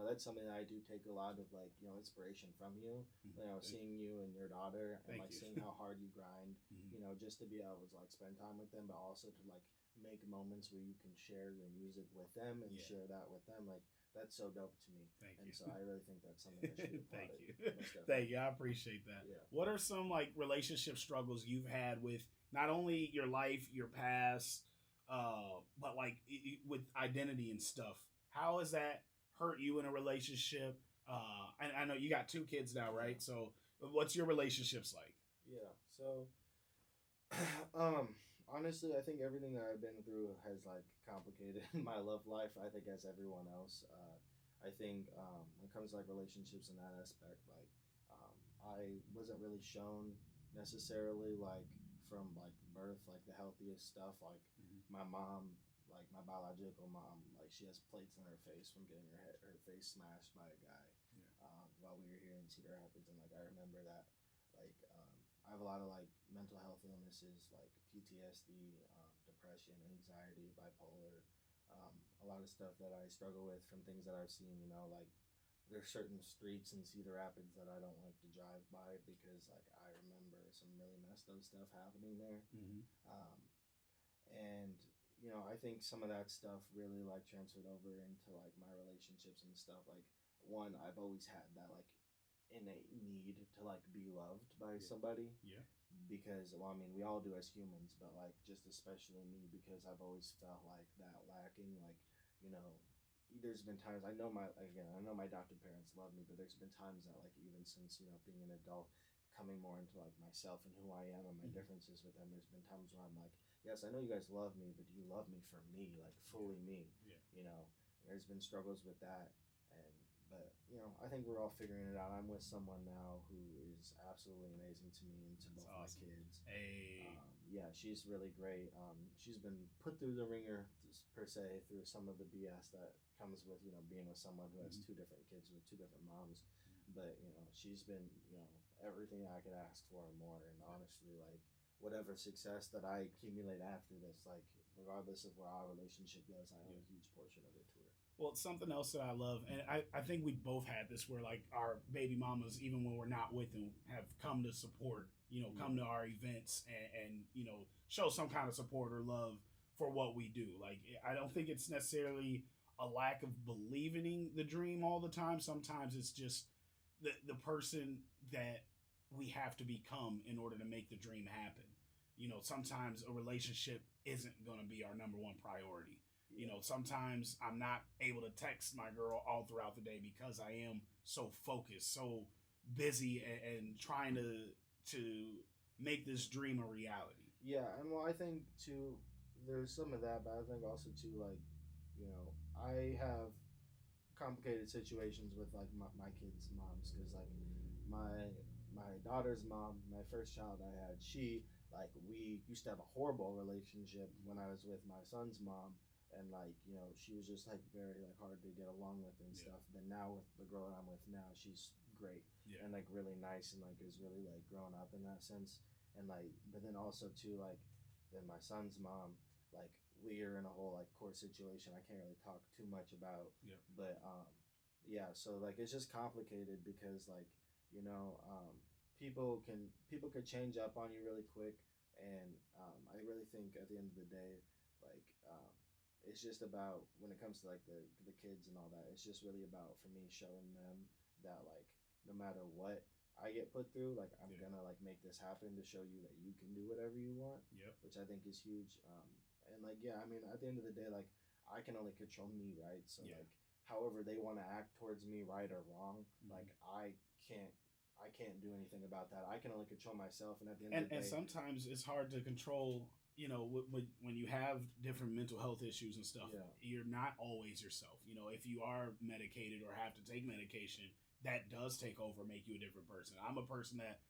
that's something that I do take a lot of like inspiration from you. Seeing you and your daughter, and like seeing how hard you grind. Just to be able to like spend time with them, but also to like make moments where you can share your music with them and share that with them. Like that's so dope to me. Thank you. And so I really think that's something that should be Thank applauded. you. Thank you. I appreciate that. Yeah. What are some like relationship struggles you've had with not only your life, your past, but like with identity and stuff? How has that hurt you in a relationship? I know you got 2 kids now, right? So what's your relationships like? Yeah. So honestly, I think everything that I've been through has like complicated my love life. I think as everyone else, I think when it comes to like relationships in that aspect, like I wasn't really shown necessarily like from like birth like the healthiest stuff. Like my mom, like my biological mom, like she has plates in her face from getting her face smashed by a guy while we were here in Cedar Rapids, and like I remember that. Like I have a lot of like mental health illnesses like PTSD, depression, anxiety, bipolar, a lot of stuff that I struggle with from things that I've seen. Like there's certain streets in Cedar Rapids that I don't like to drive by because like I remember some really messed up stuff happening there. And I think some of that stuff really like transferred over into like my relationships and stuff. Like one, I've always had that like innate need to like be loved by somebody. Because well, I mean, we all do as humans, but like just especially me, because I've always felt like that lacking. Like there's been times I know my adopted parents love me, but there's been times that like even since being an adult, coming more into like myself and who I am and my differences with them, there's been times where I'm like, yes, I know you guys love me, but do you love me for me, like fully me? There's been struggles with that. But I think we're all figuring it out. I'm with someone now who is absolutely amazing to me and to both my kids. Yeah, she's really great. She's been put through the ringer per se through some of the BS that comes with being with someone who has 2 different kids with 2 different moms. But she's been everything I could ask for and more. And honestly, like whatever success that I accumulate after this, like regardless of where our relationship goes, I owe a huge portion of it to her. Well, it's something else that I love, and I think we both had this where like our baby mamas, even when we're not with them, have come to support, come to our events and show some kind of support or love for what we do. Like I don't think it's necessarily a lack of believing the dream all the time. Sometimes it's just the person that we have to become in order to make the dream happen. Sometimes a relationship isn't going to be our number 1 priority. Sometimes I'm not able to text my girl all throughout the day because I am so focused, so busy, and trying to make this dream a reality. Yeah, and well, I think too, there's some of that, but I think also too, like, I have complicated situations with like my kids' moms, because like my daughter's mom, my first child I had, we used to have a horrible relationship when I was with my son's mom. And like she was just like very like hard to get along with and stuff. But now with the girl that I'm with now, she's great and like really nice and like is really like grown up in that sense. And like, but then also too, like then my son's mom, like we are in a whole like court situation I can't really talk too much about. But yeah, so like it's just complicated because like people could change up on you really quick. And I really think at the end of the day, like it's just about, when it comes to like the kids and all that, it's just really about for me showing them that like no matter what I get put through, like I'm gonna like make this happen to show you that you can do whatever you want. Which I think is huge. And like I mean at the end of the day, like I can only control me, right? So like however they want to act towards me, right or wrong, like I can't I can't do anything about that. I can only control myself, and at the end of the day, and sometimes it's hard to control. When you have different mental health issues and stuff, you're not always yourself. If you are medicated or have to take medication, that does take over, make you a different person. I'm a person that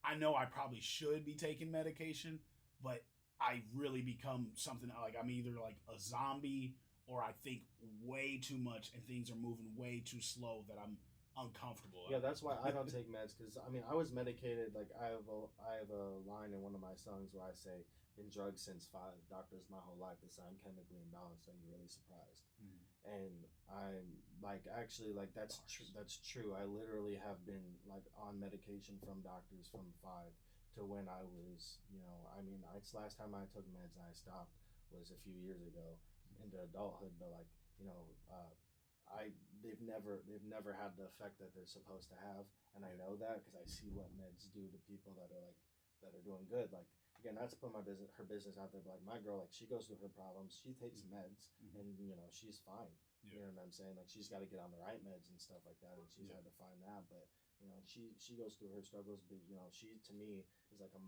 I know I probably should be taking medication, but I really become something like I'm either like a zombie or I think way too much and things are moving way too slow that I'm uncomfortable. Yeah, that's why I don't take meds, because I mean I was medicated. Like I have a line in one of my songs where I say, "Been drugged since 5, doctors my whole life. This I'm chemically imbalanced. Are you really surprised?" Mm-hmm. And I'm like, actually, like that's true. I literally have been like on medication from doctors from 5 to when I was, I mean, it's last time I took meds and I stopped was a few years ago into adulthood, but like, they've never had the effect that they're supposed to have, and I know that because I see what meds do to people that are doing good. Like again, not to put her business out there, but like my girl, like she goes through her problems, she takes meds, and she's fine. You know what I'm saying? Like she's got to get on the right meds and stuff like that, and she's had to find that. But she goes through her struggles, but she to me is like a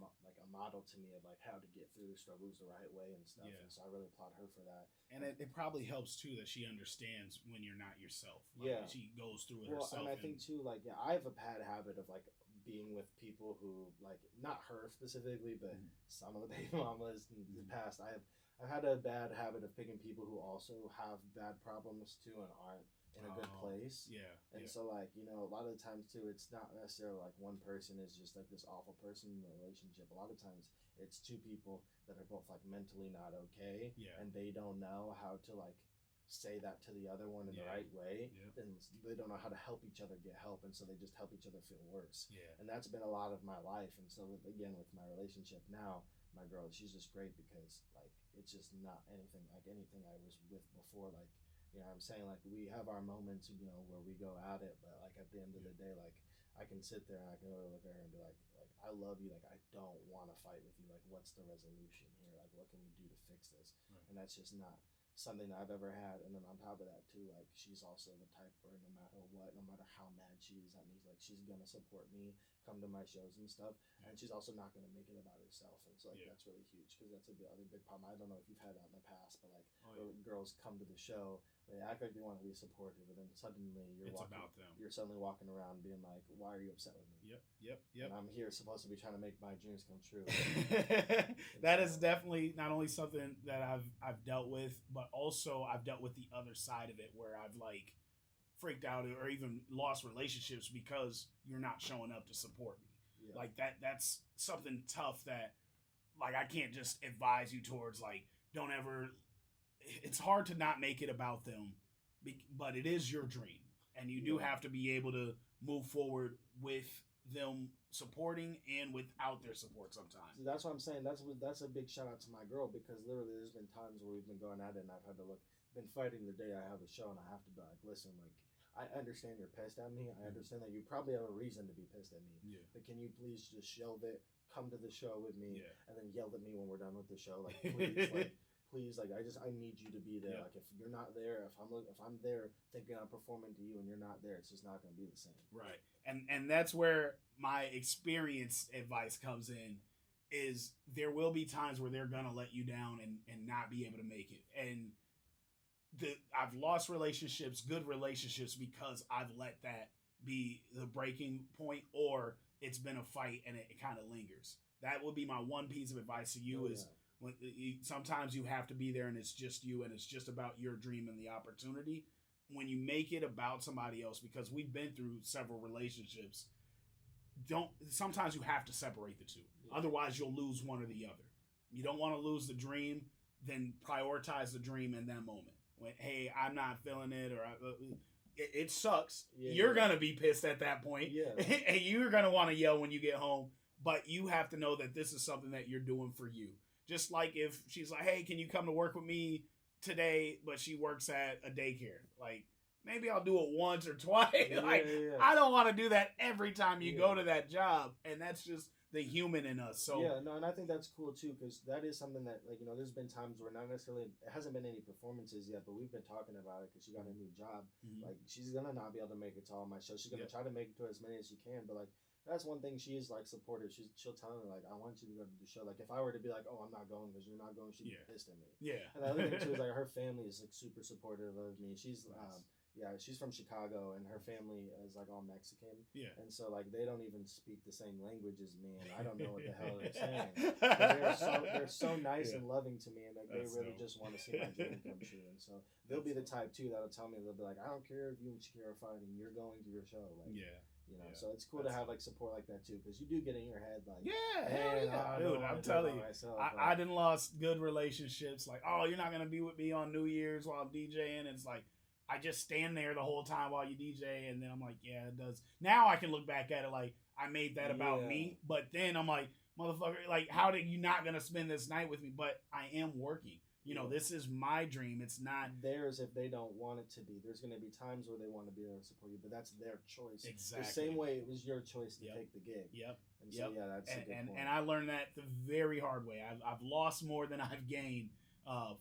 model to me of like how to get through the struggles the right way and stuff. And so I really applaud her for that. And it probably helps too that she understands when you're not yourself. Like, she goes through it herself. And I think too, like I have a bad habit of like being with people who, like, not her specifically, but some of the baby mamas in the past. I've had a bad habit of picking people who also have bad problems too and aren't in a good place. So like, a lot of the times too, it's not necessarily like one person is just like this awful person in the relationship. A lot of times it's two people that are both like mentally not okay, and they don't know how to like say that to the other one in the right way, then they don't know how to help each other get help, and so they just help each other feel worse. And that's been a lot of my life. And so with my relationship now, my girl, she's just great because like it's just not anything like anything I was with before. Like, I'm saying, like, we have our moments, where we go at it, but like at the end of the day, like I can sit there and I can really look at her and be like I love you, like I don't want to fight with you, like what's the resolution here, like what can we do to fix this? And that's just not something that I've ever had. And then on top of that too, like she's also the type where no matter what, no matter how mad she is at me, like she's gonna support me, come to my shows and stuff, and she's also not gonna make it about herself. And so like that's really huge, because that's other big problem. I don't know if you've had that in the past, but like girls come to the show, they act like they want to be supportive, and then suddenly you're suddenly walking around being like, why are you upset with me? Yep. And I'm here supposed to be trying to make my dreams come true. That is definitely not only something that I've dealt with, but also I've dealt with the other side of it, where I've like freaked out or even lost relationships because you're not showing up to support me. Like that's something tough that like I can't just advise you towards. Like, don't ever. It's hard to not make it about them, but it is your dream, and you do have to be able to move forward with them supporting and without their support sometimes. So that's what I'm saying. That's a big shout out to my girl, because literally there's been times where we've been going at it and I've had to been fighting the day I have a show, and I have to be like, listen, like I understand you're pissed at me. I understand that you probably have a reason to be pissed at me. But can you please just shelve it, come to the show with me, and then yell at me when we're done with the show? Like, please, please, like I need you to be there. Like if you're not there, if I'm there thinking I'm performing to you and you're not there, it's just not going to be the same. Right. And that's where my experienced advice comes in, is there will be times where they're going to let you down and not be able to make it. And I've lost relationships, good relationships, because I've let that be the breaking point, or it's been a fight and it kind of lingers. That would be my one piece of advice to you when sometimes you have to be there and it's just you and it's just about your dream and the opportunity. When you make it about somebody else, because we've been through several relationships, sometimes you have to separate the two. Otherwise you'll lose one or the other. You don't want to lose the dream, then prioritize the dream in that moment. When, hey, I'm not feeling it, or it sucks. You're going to be pissed at that point. And you're going to want to yell when you get home, but you have to know that this is something that you're doing for you. Just like if she's like, hey, can you come to work with me today? But she works at a daycare. Like, maybe I'll do it once or twice. I don't want to do that every time you go to that job. And that's just the human in us. So yeah, no, and I think that's cool too, because that is something that, like, there's been times where not necessarily it hasn't been any performances yet, but we've been talking about it because she got a new job. Like, she's gonna not be able to make it to all my shows. She's gonna try to make it to as many as she can, but like that's one thing she is like supportive. She'll tell me like, I want you to go to the show. Like if I were to be like, oh, I'm not going because you're not going, she'd be pissed at me. Yeah. And the other thing too is like her family is like super supportive of me. She's Nice. yeah, she's from Chicago, and her family is like all Mexican. Yeah. And so like they don't even speak the same language as me, and I don't know what the hell they're saying. But they're so nice and loving to me, and like they really just want to see my dream come true. And so they'll be the type too that'll tell me, they'll be like, I don't care if you and Shakira are fighting, you're going to your show. Like so it's cool to have like support like that too, because you do get in your head like, dude, I'm telling you, I didn't lost good relationships. Like, oh, you're not gonna be with me on New Year's while I'm DJing. It's like I just stand there the whole time while you DJ, and then I'm like, yeah, it does. Now I can look back at it like I made that about me, but then I'm like, motherfucker, like, how did you not gonna spend this night with me? But I am working. This is my dream. It's not theirs if they don't want it to be. There's going to be times where they want to be there to support you, but that's their choice. Exactly. The same way it was your choice to take the gig. Yep. And so, that's a good point. And I learned that the very hard way. I've lost more than I've gained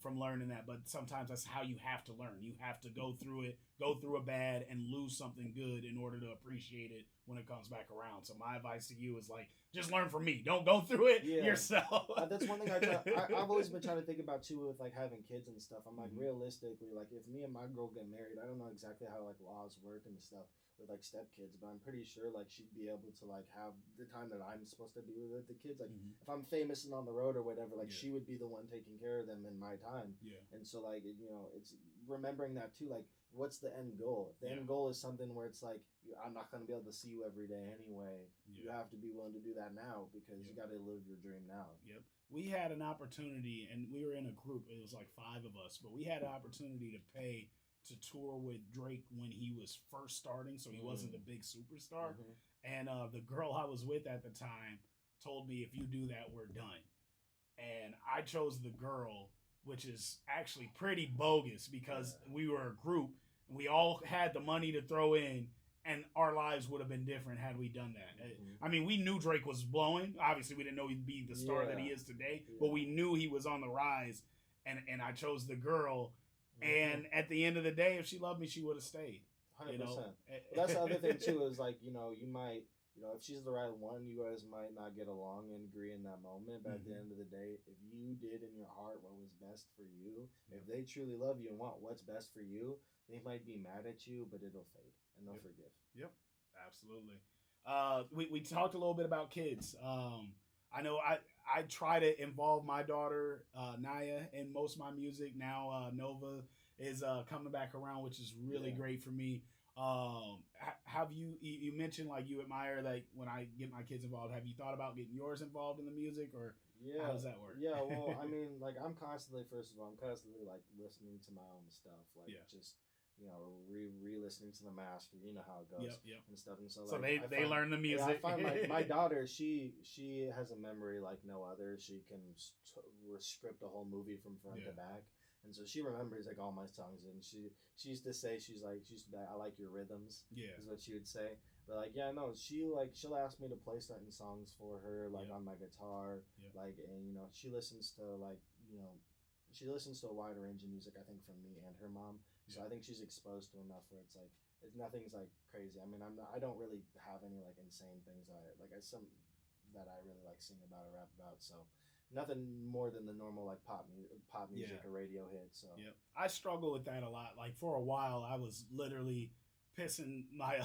from learning that, but sometimes that's how you have to learn. You have to go through it, go through a bad, and lose something good in order to appreciate it when it comes back around. So my advice to you is like, just learn from me. Don't go through it yourself. That's one thing I've always been trying to think about too with like having kids and stuff. I'm like, realistically, like if me and my girl get married, I don't know exactly how like laws work and stuff with like stepkids, but I'm pretty sure like she'd be able to like have the time that I'm supposed to be with the kids. Like if I'm famous and on the road or whatever, like she would be the one taking care of them in my time. Yeah. And so like it's remembering that too. Like what's the end goal? If the end goal is something where it's like I'm not going to be able to see you every day anyway. You have to be willing to do that now because you got to live your dream now. Yep. We had an opportunity, and we were in a group. It was like 5 of us, but we had an opportunity to pay to tour with Drake when he was first starting, so he wasn't the big superstar. And the girl I was with at the time told me, if you do that, we're done. And I chose the girl, which is actually pretty bogus because we were a group and we all had the money to throw in, and our lives would have been different had we done that. I mean, we knew Drake was blowing. Obviously, we didn't know he'd be the star that he is today, but we knew he was on the rise, and I chose the girl. And at the end of the day, if she loved me, she would have stayed. 100%. That's the other thing too. Is like you might if she's the right one, you guys might not get along and agree in that moment. But at the end of the day, if you did in your heart what was best for you, if they truly love you and want what's best for you, they might be mad at you, but it'll fade and they'll forgive. Yep, absolutely. We talked a little bit about kids. I know I try to involve my daughter, Naya, in most of my music. Now Nova is coming back around, which is really great for me. Have you mentioned like you admire like when I get my kids involved, have you thought about getting yours involved in the music, or how does that work? Yeah, well, I mean, like I'm constantly like listening to my own stuff, like just re-listening to the master, how it goes, and stuff. And so like, they learn the music. I find my daughter, she has a memory like no other. She can script a whole movie from front to back. And so she remembers like all my songs, and she used to say she used to be like, I like your rhythms. Yeah, is what she would say. But like she'll ask me to play certain songs for her like on my guitar, like, and she listens to she listens to a wide range of music, I think, from me and her mom. So I think she's exposed to enough where it's like nothing's like crazy. I mean, I don't really have any like insane things some that I really like sing about or rap about. So. Nothing more than the normal like pop music or radio hit. So I struggle with that a lot. Like for a while, I was literally pissing my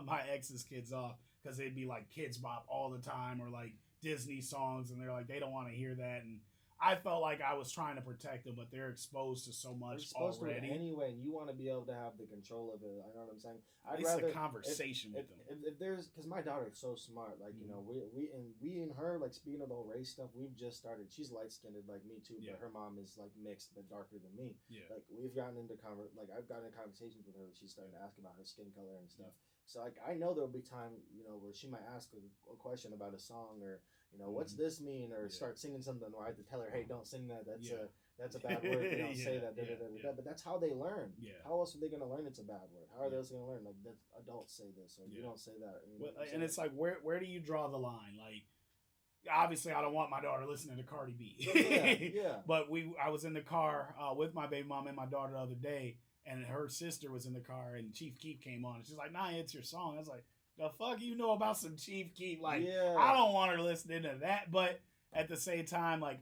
my ex's kids off because they'd be like Kids Bop all the time or like Disney songs, and they're like they don't want to hear that. And I felt like I was trying to protect them, but they're exposed to so much already. To it anyway, and you want to be able to have the control of it. I know what I'm saying. I'd rather a conversation with them. If there's, because my daughter is so smart. Like we and her, like speaking of the whole race stuff, we've just started. She's light skinned like me too, but her mom is like mixed but darker than me. Yeah. Like we've gotten into I've gotten into conversations with her. She's starting to ask about her skin color and stuff. So like I know there'll be time where she might ask a question about a song or what's this mean, or start singing something where I have to tell her, hey, don't sing that. That's a bad word. You don't say that. But that's how they learn. Yeah. How else are they going to learn it's a bad word? How are they else going to learn? Like adults say this, or you don't say that. And it's like where do you draw the line? Like obviously I don't want my daughter listening to Cardi B. Yeah. But I was in the car with my baby mom and my daughter the other day, and her sister was in the car, and Chief Keef came on, and she's like, "Nah, it's your song." I was like, "The fuck you know about some Chief Keef?" Like, I don't want her listening to that, but at the same time, like,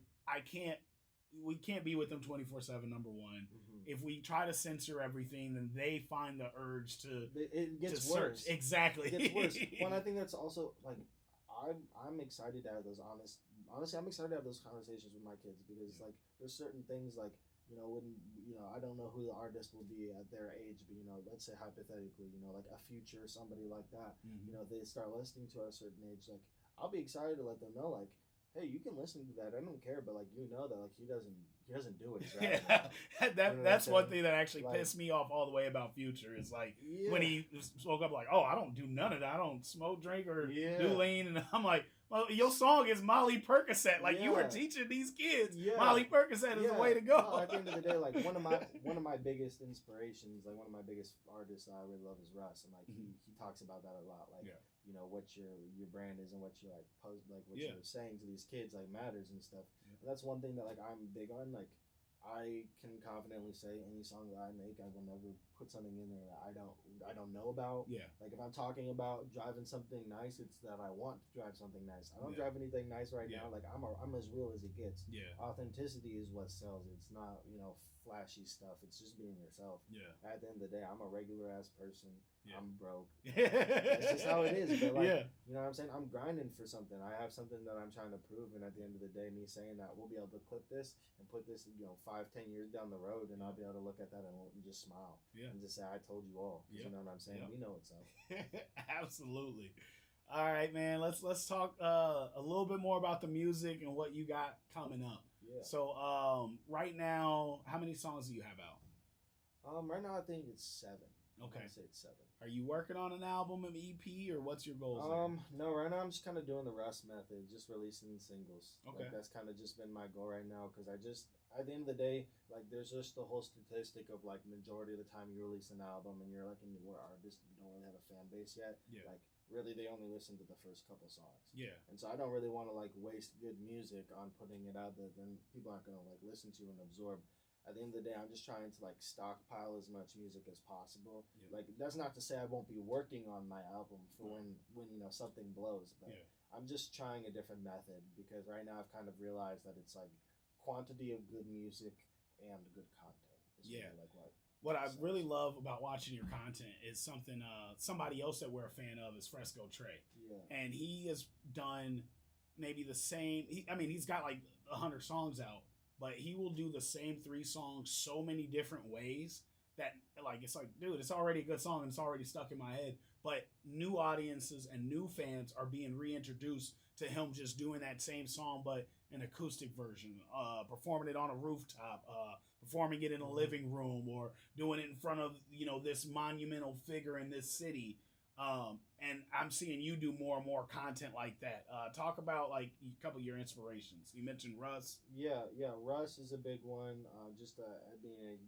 we can't be with them 24/7. Number one, if we try to censor everything, then they find the urge to it gets worse. Exactly, it gets worse. Well, I think that's also like I'm excited to have those honestly I'm excited to have those conversations with my kids because like there's certain things like when I don't know who the artist will be at their age, but let's say hypothetically like a Future or somebody like that, they start listening to at a certain age, like I'll be excited to let them know like, hey, you can listen to that. I don't care, but like that like he doesn't do it. That's one thing that actually pissed me off all the way about Future is like when he spoke up like, oh, I don't do none of that. I don't smoke, drink, or do lean, and I'm like, well, your song is Molly Percocet. Like you were teaching these kids, Molly Percocet is the way to go. No, at the end of the day, like one of my biggest inspirations, like one of my biggest artists I really love is Russ, and like he talks about that a lot. Like what your brand is and what you like post, like what you're saying to these kids like matters and stuff. And that's one thing that like I'm big on. Like I can confidently say any song that I make, I will never put something in there that I don't know about. Yeah. Like if I'm talking about driving something nice, it's that I want to drive something nice. I don't drive anything nice right now. Like I'm as real as it gets. Yeah. Authenticity is what sells. It's not flashy stuff. It's just being yourself. Yeah. At the end of the day, I'm a regular ass person. Yeah. I'm broke. That's just how it is. But like, you know what I'm saying? I'm grinding for something. I have something that I'm trying to prove. And at the end of the day, me saying that we'll be able to clip this and put this, 5-10 years down the road, and I'll be able to look at that and just smile. Yeah. And just say, I told you all. You know what I'm saying? We know what's up. Absolutely. All right, man. Let's talk a little bit more about the music and what you got coming up. Yeah. So right now, how many songs do you have out? Right now I think it's 7. Okay. I'd say it's 7. Are you working on an album, an EP, or what's your goals? No, right now I'm just kind of doing the Russ method, just releasing singles. Okay. Like, that's kind of just been my goal right now because at the end of the day, like there's just the whole statistic of like majority of the time you release an album and you're like a newer artist, you don't really have a fan base yet. Yeah. Like really they only listen to the first couple songs. Yeah. And so I don't really want to like waste good music on putting it out there then people aren't gonna like listen to and absorb. At the end of the day, I'm just trying to like stockpile as much music as possible. Yeah. Like that's not to say I won't be working on my album for when something blows, but I'm just trying a different method because right now I've kind of realized that it's like quantity of good music and good content. Really like what I really love about watching your content is something somebody else that we're a fan of is Fresco Trey. Yeah. And he has done maybe the same. He's got like 100 songs out. But he will do the same 3 songs so many different ways that like it's like, dude, it's already a good song and it's already stuck in my head. But new audiences and new fans are being reintroduced to him just doing that same song but an acoustic version, performing it on a rooftop, performing it in a living room, or doing it in front of this monumental figure in this city. And I'm seeing you do more and more content like that. Talk about like a couple of your inspirations. You mentioned Russ. Yeah. Russ is a big one. Just being a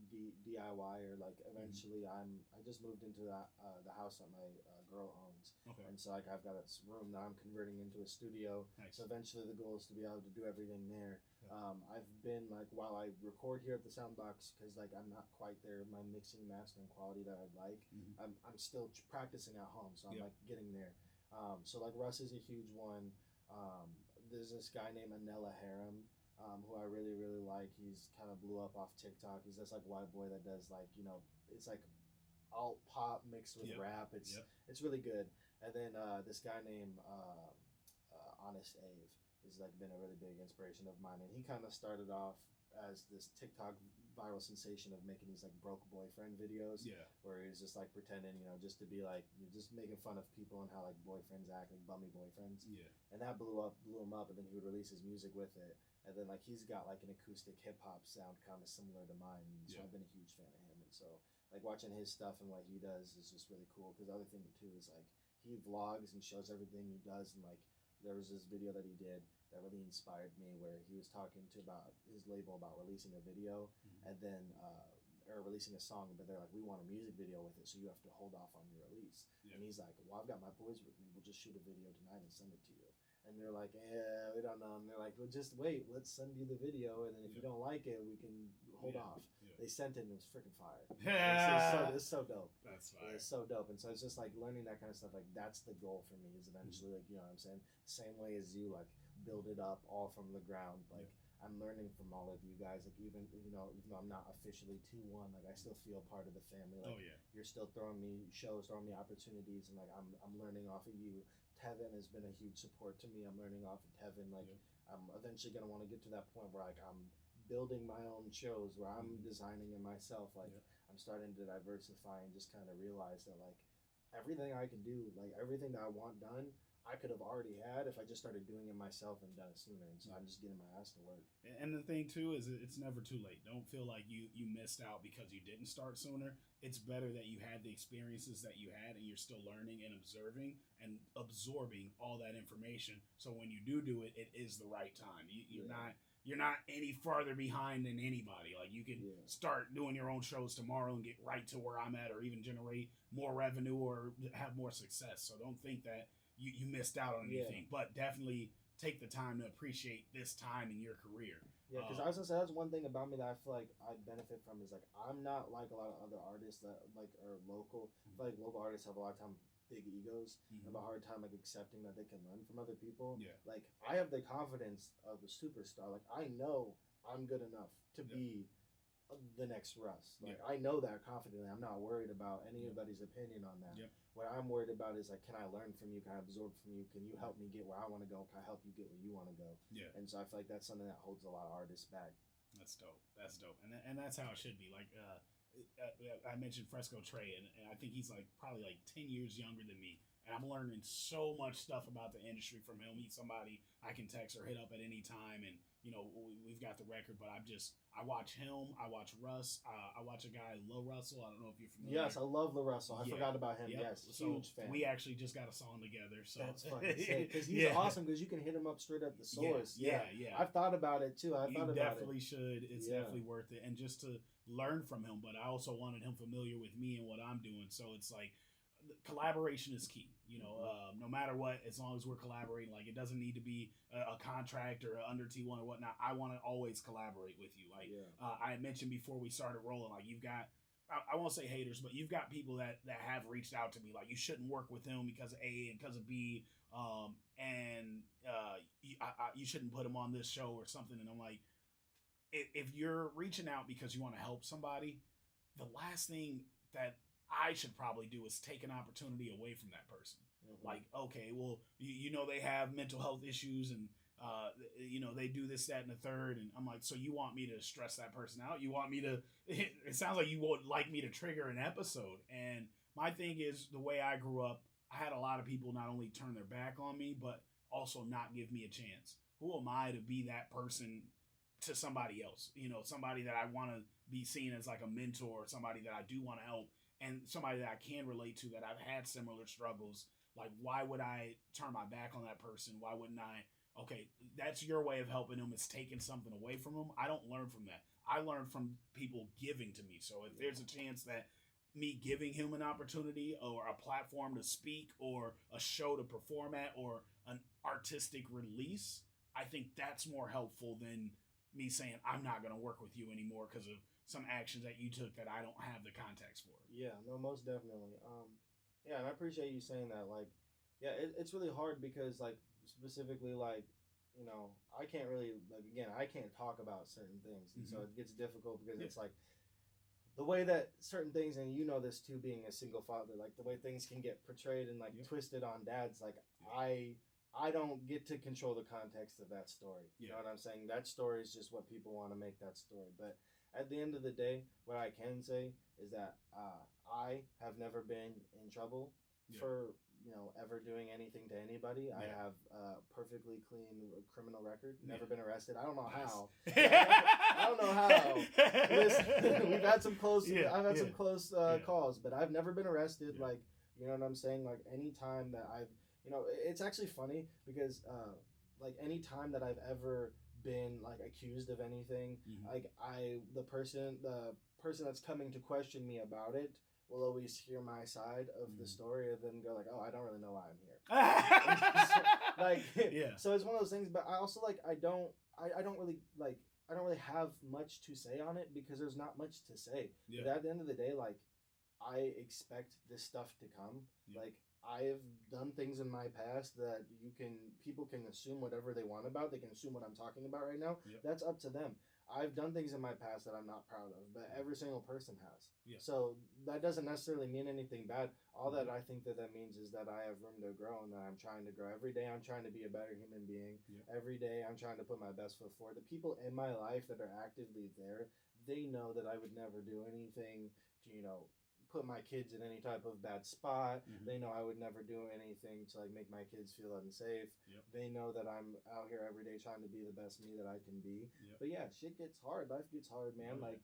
DIYer. Like eventually, I just moved into the house that my girl owns. Okay. And so like I've got a room that I'm converting into a studio. Nice. So eventually, the goal is to be able to do everything there. I've been like while I record here at the Soundbox because like I'm not quite there my mixing mastering quality that I'd like. Mm-hmm. I'm still practicing at home, so I'm like getting there. So like Russ is a huge one. There's this guy named Anela Harem who I really really like. He's kind of blew up off TikTok. He's this like white boy that does like it's like alt pop mixed with rap. It's really good. And then this guy named Honest Ave has like been a really big inspiration of mine, and he kind of started off as this TikTok viral sensation of making these like broke boyfriend videos, where he's just like pretending, just to be like just making fun of people and how like boyfriends act, like bummy boyfriends. Yeah. And that blew him up, and then he would release his music with it, and then like he's got like an acoustic hip hop sound kind of similar to mine, so I've been a huge fan of him, and so like watching his stuff and what he does is just really cool. Because the other thing too is like he vlogs and shows everything he does, and like there was this video that he did that really inspired me where he was talking about his label about releasing a video and then or releasing a song, but they're like, we want a music video with it, so you have to hold off on your release. And he's like, well, I've got my boys with me, we'll just shoot a video tonight and send it to you. And they're like, yeah, we don't know. And they're like, well, just wait, let's send you the video, and then if you don't like it, we can hold off. Yeah. They sent it, and it was freaking fire. It's so dope. That's fire. It's so dope. And so it's just like learning that kind of stuff. Like that's the goal for me is eventually, like, you know what I'm saying? Same way as you, like, build it up all from the ground. Like I'm learning from all of you guys. Like even though I'm not officially 2-1, like I still feel part of the family. Like you're still throwing me shows, throwing me opportunities, and like I'm learning off of you. Tevin has been a huge support to me. I'm learning off of Tevin. Like I'm eventually gonna want to get to that point where like I'm building my own shows, where I'm designing it myself. Like I'm starting to diversify and just kind of realize that like everything I can do, like everything that I want done, I could have already had if I just started doing it myself and done it sooner. And so I'm just getting my ass to work. And the thing too is it's never too late. Don't feel like you missed out because you didn't start sooner. It's better that you had the experiences that you had and you're still learning and observing and absorbing all that information. So when you do it, it is the right time. You're not any farther behind than anybody. Like you can start doing your own shows tomorrow and get right to where I'm at, or even generate more revenue or have more success. So don't think that you missed out on anything, but definitely take the time to appreciate this time in your career. Yeah, because I was gonna say that's one thing about me that I feel like I benefit from is like I'm not like a lot of other artists that like are local. I feel like local artists have a lot of time big egos, have a hard time like accepting that they can learn from other people. Yeah, like I have the confidence of a superstar. Like I know I'm good enough to be the next Russ. Like I know that confidently. I'm not worried about anybody's opinion on that. What I'm worried about is like, can I learn from you? Can I absorb from you? Can you help me get where I want to go? Can I help you get where you want to go? Yeah. And so I feel like that's something that holds a lot of artists back. That's dope. That's dope. And that's how it should be. Like I mentioned Fresco Trey, and I think he's like probably like 10 years younger than me. And I'm learning so much stuff about the industry from him. He's somebody I can text or hit up at any time, and you know we've got the record. But I watch him. I watch Russ. I watch a guy, Lil Russell. I don't know if you're familiar. Yes, I love Lil Russell. I forgot about him. Yep. Yes, huge fan. We actually just got a song together. So that's fucking sick because he's awesome. Because you can hit him up straight at the source. Yeah. I've thought about it too. You definitely should. It's definitely worth it, and just to learn from him. But I also wanted him familiar with me and what I'm doing. So it's like, collaboration is key, you know, no matter what, as long as we're collaborating. Like it doesn't need to be a contract or under T1 or whatnot. I want to always collaborate with you. Like I mentioned before we started rolling, like you've got, I won't say haters, but you've got people that have reached out to me like you shouldn't work with him because of A and because of B, and you shouldn't put him on this show or something. And I'm like, if you're reaching out because you want to help somebody, the last thing that I should probably do is take an opportunity away from that person. Like, okay, well, you know, they have mental health issues and, you know, they do this, that, and the third. And I'm like, so you want me to stress that person out? You want me to, it sounds like you would like me to trigger an episode. And my thing is, the way I grew up, I had a lot of people not only turn their back on me, but also not give me a chance. Who am I to be that person to somebody else? You know, somebody that I want to be seen as like a mentor, somebody that I do want to help, and somebody that I can relate to, that I've had similar struggles. Like, why would I turn my back on that person? Why wouldn't I? Okay, that's your way of helping them, is taking something away from them. I don't learn from that. I learn from people giving to me. So if there's a chance that me giving him an opportunity or a platform to speak or a show to perform at or an artistic release, I think that's more helpful than me saying I'm not going to work with you anymore because of some actions that you took that I don't have the context for. Yeah, no, most definitely. Yeah, and I appreciate you saying that. Like, yeah, it's really hard because, like, specifically, like, you know, I can't really, like, again, I can't talk about certain things. And so it gets difficult because it's like the way that certain things, and you know this too, being a single father, like the way things can get portrayed and like twisted on dads, like I don't get to control the context of that story. You know what I'm saying? That story is just what people want to make that story. But at the end of the day, what I can say is that I have never been in trouble for, you know, ever doing anything to anybody. I have a perfectly clean criminal record. Never been arrested. I don't know how. I don't know how. Listen, we've had some close. I've had some close calls, but I've never been arrested. Like, you know what I'm saying? Like, any time that I've, you know, it's actually funny because like any time that I've ever been like accused of anything, like the person that's coming to question me about it will always hear my side of the story and then go like, oh, I don't really know why I'm here. Yeah. So it's one of those things, but I also like I don't really have much to say on it because there's not much to say. Yeah. But at the end of the day, like I expect this stuff to come. Yeah. Like I've done things in my past that people can assume whatever they want about. They can assume what I'm talking about right now. Yep. That's up to them. I've done things in my past that I'm not proud of, but every single person has. Yeah. So that doesn't necessarily mean anything bad. All that I think that means is that I have room to grow and that I'm trying to grow. Every day I'm trying to be a better human being. Yep. Every day I'm trying to put my best foot forward. The people in my life that are actively there, they know that I would never do anything to, put my kids in any type of bad spot. Mm-hmm. They know I would never do anything to like make my kids feel unsafe. Yep. They know that I'm out here every day trying to be the best me that I can be. Yep. But yeah, shit gets hard. Life gets hard, man. Oh, like,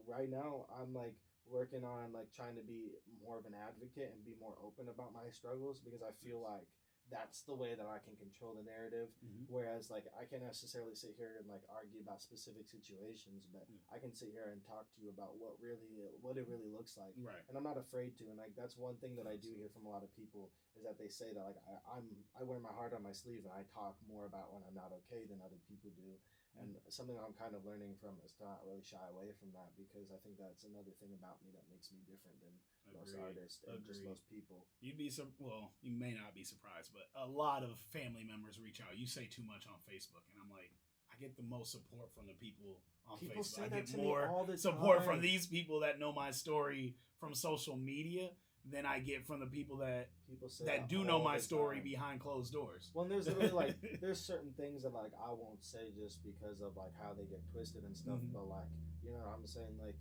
right now I'm like working on like trying to be more of an advocate and be more open about my struggles because I feel like that's the way that I can control the narrative. Mm-hmm. Whereas like I can't necessarily sit here and like argue about specific situations, but I can sit here and talk to you about what it really looks like. Right. And I'm not afraid to. And like that's one thing that I do hear from a lot of people is that they say that like I wear my heart on my sleeve and I talk more about when I'm not okay than other people do. And something I'm kind of learning from is to not really shy away from that because I think that's another thing about me that makes me different than most artists and just most people. You may not be surprised, but a lot of family members reach out. You say too much on Facebook, and I'm like, I get the most support from the people on Facebook. Say I that get to more me all the support time. from these people that know my story from social media than I get from the people that do know my story behind closed doors. Well, and there's literally like there's certain things that like I won't say just because of like how they get twisted and stuff. Mm-hmm. But like I'm saying like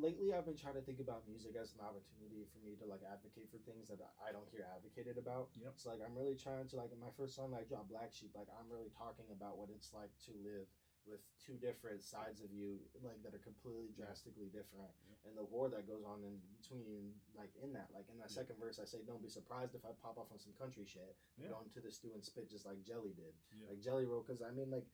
lately I've been trying to think about music as an opportunity for me to like advocate for things that I don't hear advocated about. Yep. So like I'm really trying to like in my first song that I dropped, Black Sheep, like I'm really talking about what it's like to live with two different sides of you like that are completely drastically different. Yep. And the war that goes on in between like in that second verse I say don't be surprised if I pop off on some country shit, go into the stew and spit just like Jelly did. Like Jelly wrote, because I mean like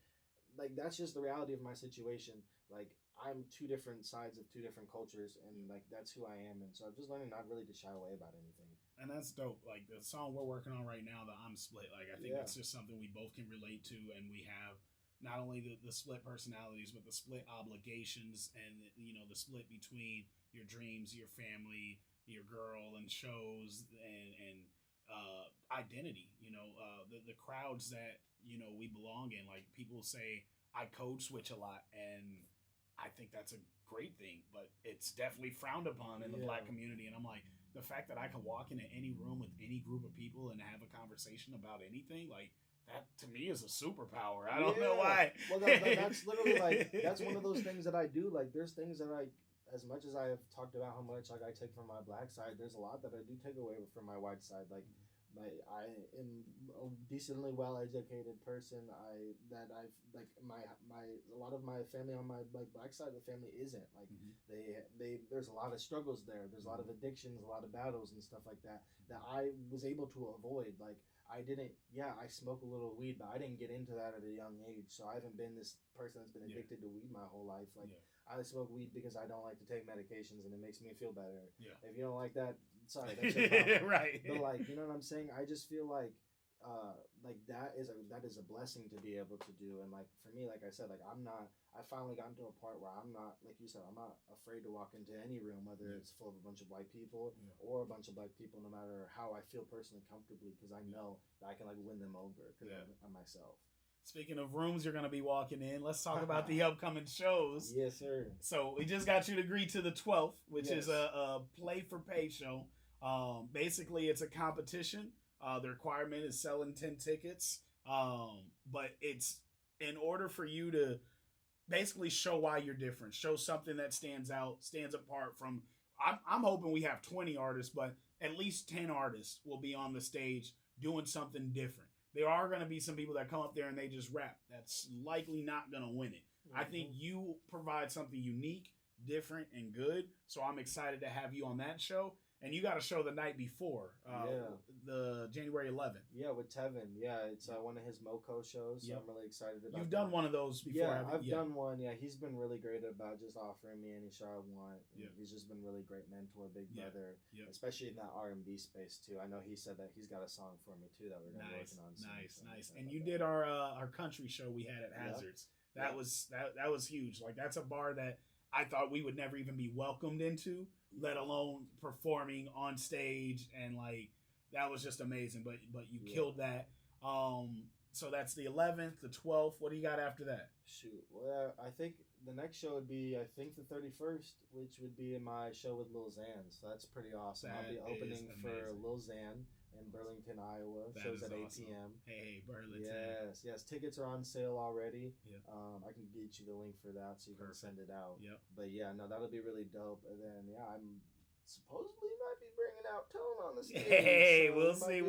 that's just the reality of my situation. Like I'm two different sides of two different cultures and like that's who I am, and so I'm just learning not really to shy away about anything. And that's dope. Like the song we're working on right now, the I'm Split, like I think that's just something we both can relate to, and we have not only the split personalities, but the split obligations and, the split between your dreams, your family, your girl, and shows, and identity. The crowds that, we belong in. Like people say I code switch a lot, and I think that's a great thing, but it's definitely frowned upon in the Black community. And I'm like, the fact that I can walk into any room with any group of people and have a conversation about anything, like, that to me is a superpower. I don't know why. Well, that's literally like that's one of those things that I do. Like, there's things that as much as I have talked about how much like I take from my Black side, there's a lot that I do take away from my white side. Like, I am a decently well educated person. A lot of my family on my like Black side of the family isn't like there's a lot of struggles there. There's a lot of addictions, a lot of battles and stuff like that I was able to avoid. Like I smoke a little weed, but I didn't get into that at a young age. So I haven't been this person that's been addicted to weed my whole life. Like I smoke weed because I don't like to take medications and it makes me feel better. Yeah. If you don't like that, sorry, that's your problem. Right. But like, you know what I'm saying? I just feel like that is a blessing to be able to do. And like for me, like I said, like I finally gotten to a part where I'm not, like you said, I'm not afraid to walk into any room, whether it's full of a bunch of white people or a bunch of Black people, no matter how I feel personally comfortably, because I know that I can like win them over because I'm myself. Speaking of rooms you're going to be walking in, let's talk about the upcoming shows. Yes, sir. So we just got you to agree to the 12th, which is a play for pay show. Basically, it's a competition. The requirement is selling 10 tickets. But it's in order for you to basically show why you're different, show something that stands apart from, I'm hoping we have 20 artists, but at least 10 artists will be on the stage doing something different. There are going to be some people that come up there and they just rap. That's likely not going to win it. Mm-hmm. I think you provide something unique, different, and good. So I'm excited to have you on that show. And you got a show the night before, the January 11th. Yeah, with Tevin. Yeah, it's one of his Moco shows, so I'm really excited about. You've done one of those before. Yeah, I've done one. Yeah, he's been really great about just offering me any show I want. Yeah. He's just been really great mentor, big brother, especially in that R&B space too. I know he said that he's got a song for me too that we're gonna be working on soon. Nice. And you did our country show we had at Hazards. That was huge. Like, that's a bar that I thought we would never even be welcomed into, let alone performing on stage, and like that was just amazing. But you killed that. So that's the 11th, the 12th. What do you got after that? Shoot. Well, I think the next show would be the 31st, which would be in my show with Lil Xan. So that's pretty awesome. I'll be opening for Lil Xan in Burlington, Iowa. Shows at 8 p.m. Hey, Burlington. Yes. Tickets are on sale already. I can get you the link for that so you can send it out. But yeah, no, that'll be really dope. And then I'm supposedly might be bringing out Tone on the stage. Hey, so we'll see. I'm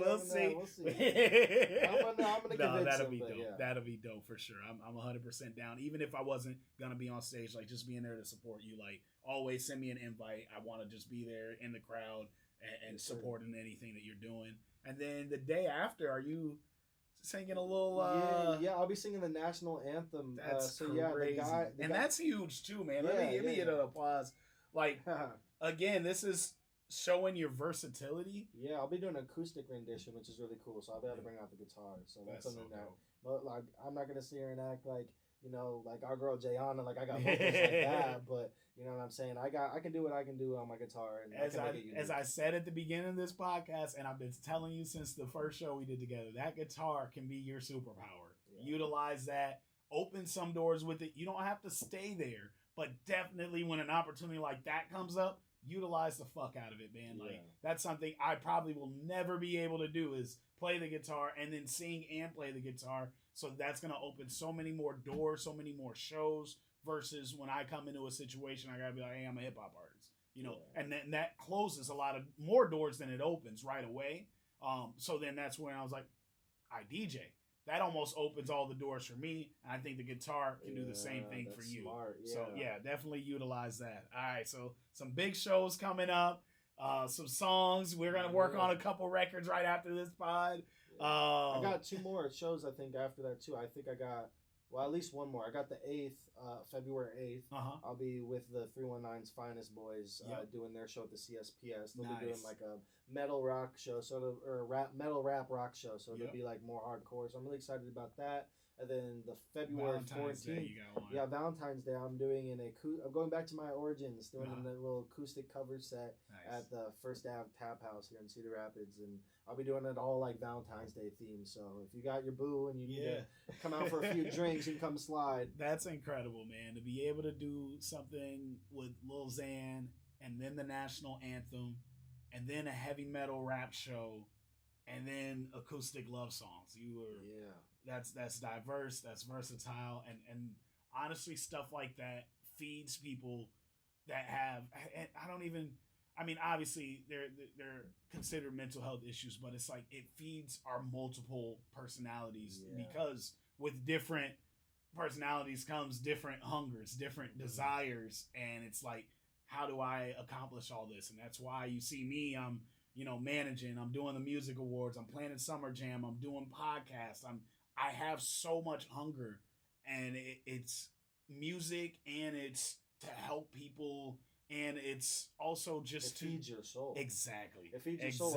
gonna convince that'll him, be dope. Yeah. That'll be dope for sure. I'm 100% down. Even if I wasn't gonna be on stage, like just being there to support you. Like, always send me an invite. I want to just be there in the crowd and supporting anything that you're doing. And then the day after, are you singing a little? I'll be singing the national anthem. That's crazy. That's huge too, man. Let me get an applause. Like, again, this is showing your versatility. Yeah, I'll be doing an acoustic rendition, which is really cool. So I'll be able to bring out the guitar. So that's something that. But like, I'm not gonna sit here and act like, like our girl Jayana, like I got vocals like that. But you know what I'm saying? I can do what I can do on my guitar. And as I said at the beginning of this podcast, and I've been telling you since the first show we did together, that guitar can be your superpower. Utilize that. Open some doors with it. You don't have to stay there, but definitely when an opportunity like that comes up, utilize the fuck out of it, man. Like, that's something I probably will never be able to do, is play the guitar and then sing and play the guitar. So that's going to open so many more doors, so many more shows, versus when I come into a situation, I got to be like, hey, I'm a hip hop artist, and then that closes a lot of more doors than it opens right away. So then that's when I was like, I DJ. That almost opens all the doors for me. And I think the guitar can do the same thing for you. Smart. Yeah. So definitely utilize that. All right. So some big shows coming up, some songs. We're going to work on a couple records right after this pod. I got 2 more shows, I think, after that too. I think I got, at least one more. I got the 8th, February 8th. I'll be with the 319's Finest Boys doing their show at the CSPS. They'll be doing like a metal rock show, or metal rap rock show. So it'll be like more hardcore. So I'm really excited about that. And then the February 14th, Valentine's Day, I'm doing I'm going back to my origins, doing a little acoustic cover set at the First Ave Tap House here in Cedar Rapids, and I'll be doing it all like Valentine's Day themed. So if you got your boo and you need to come out for a few drinks, you can come slide. That's incredible, man, to be able to do something with Lil Xan, and then the national anthem, and then a heavy metal rap show, and then acoustic love songs. That's diverse, that's versatile, and honestly, stuff like that feeds people that have, and obviously they're considered mental health issues, but it's like it feeds our multiple personalities, because with different personalities comes different hungers, different desires, and it's like, how do I accomplish all this? And that's why you see me, I'm managing, I'm doing the music awards, I'm planning Summer Jam, I'm doing podcasts, I have so much hunger, and it's music, and it's to help people, and it's also just it feeds your soul. Exactly. It feeds your soul.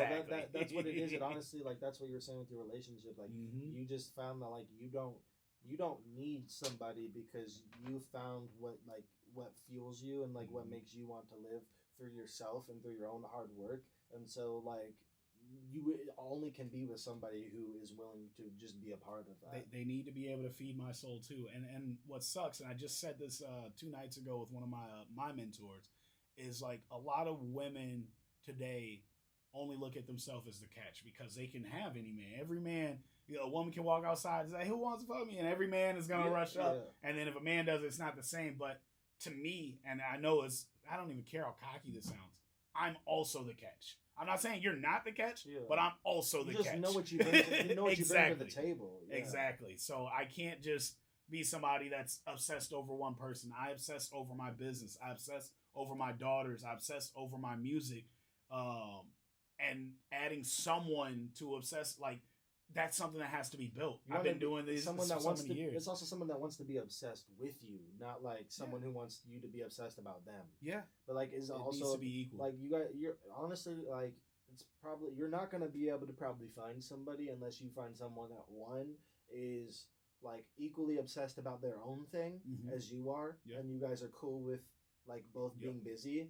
That's what it is. And honestly, like, that's what you were saying with your relationship. Like, you just found that, like, you don't need somebody, because you found what fuels you, and like what makes you want to live through yourself and through your own hard work. And so, like, you only can be with somebody who is willing to just be a part of that. They need to be able to feed my soul too. And what sucks, and I just said this 2 nights ago with one of my mentors, is like a lot of women today only look at themselves as the catch, because they can have any man. Every man, a woman can walk outside and say, who wants to fuck me? And every man is going to rush up. And then if a man does it, it's not the same. But to me, and I know I don't even care how cocky this sounds, I'm also the catch. I'm not saying you're not the catch, but I'm also the catch. You just know what you bring to the table. Yeah. Exactly. So I can't just be somebody that's obsessed over one person. I obsess over my business. I obsess over my daughters. I obsess over my music. and adding someone to obsess, like, that's something that has to be built. I've been doing this for so many years. It's also someone that wants to be obsessed with you, not like someone who wants you to be obsessed about them. Yeah, but like it also needs to be equal. Like you're honestly like it's probably you're not gonna be able to probably find somebody unless you find someone that one is like equally obsessed about their own thing as you are, and you guys are cool with like both being busy.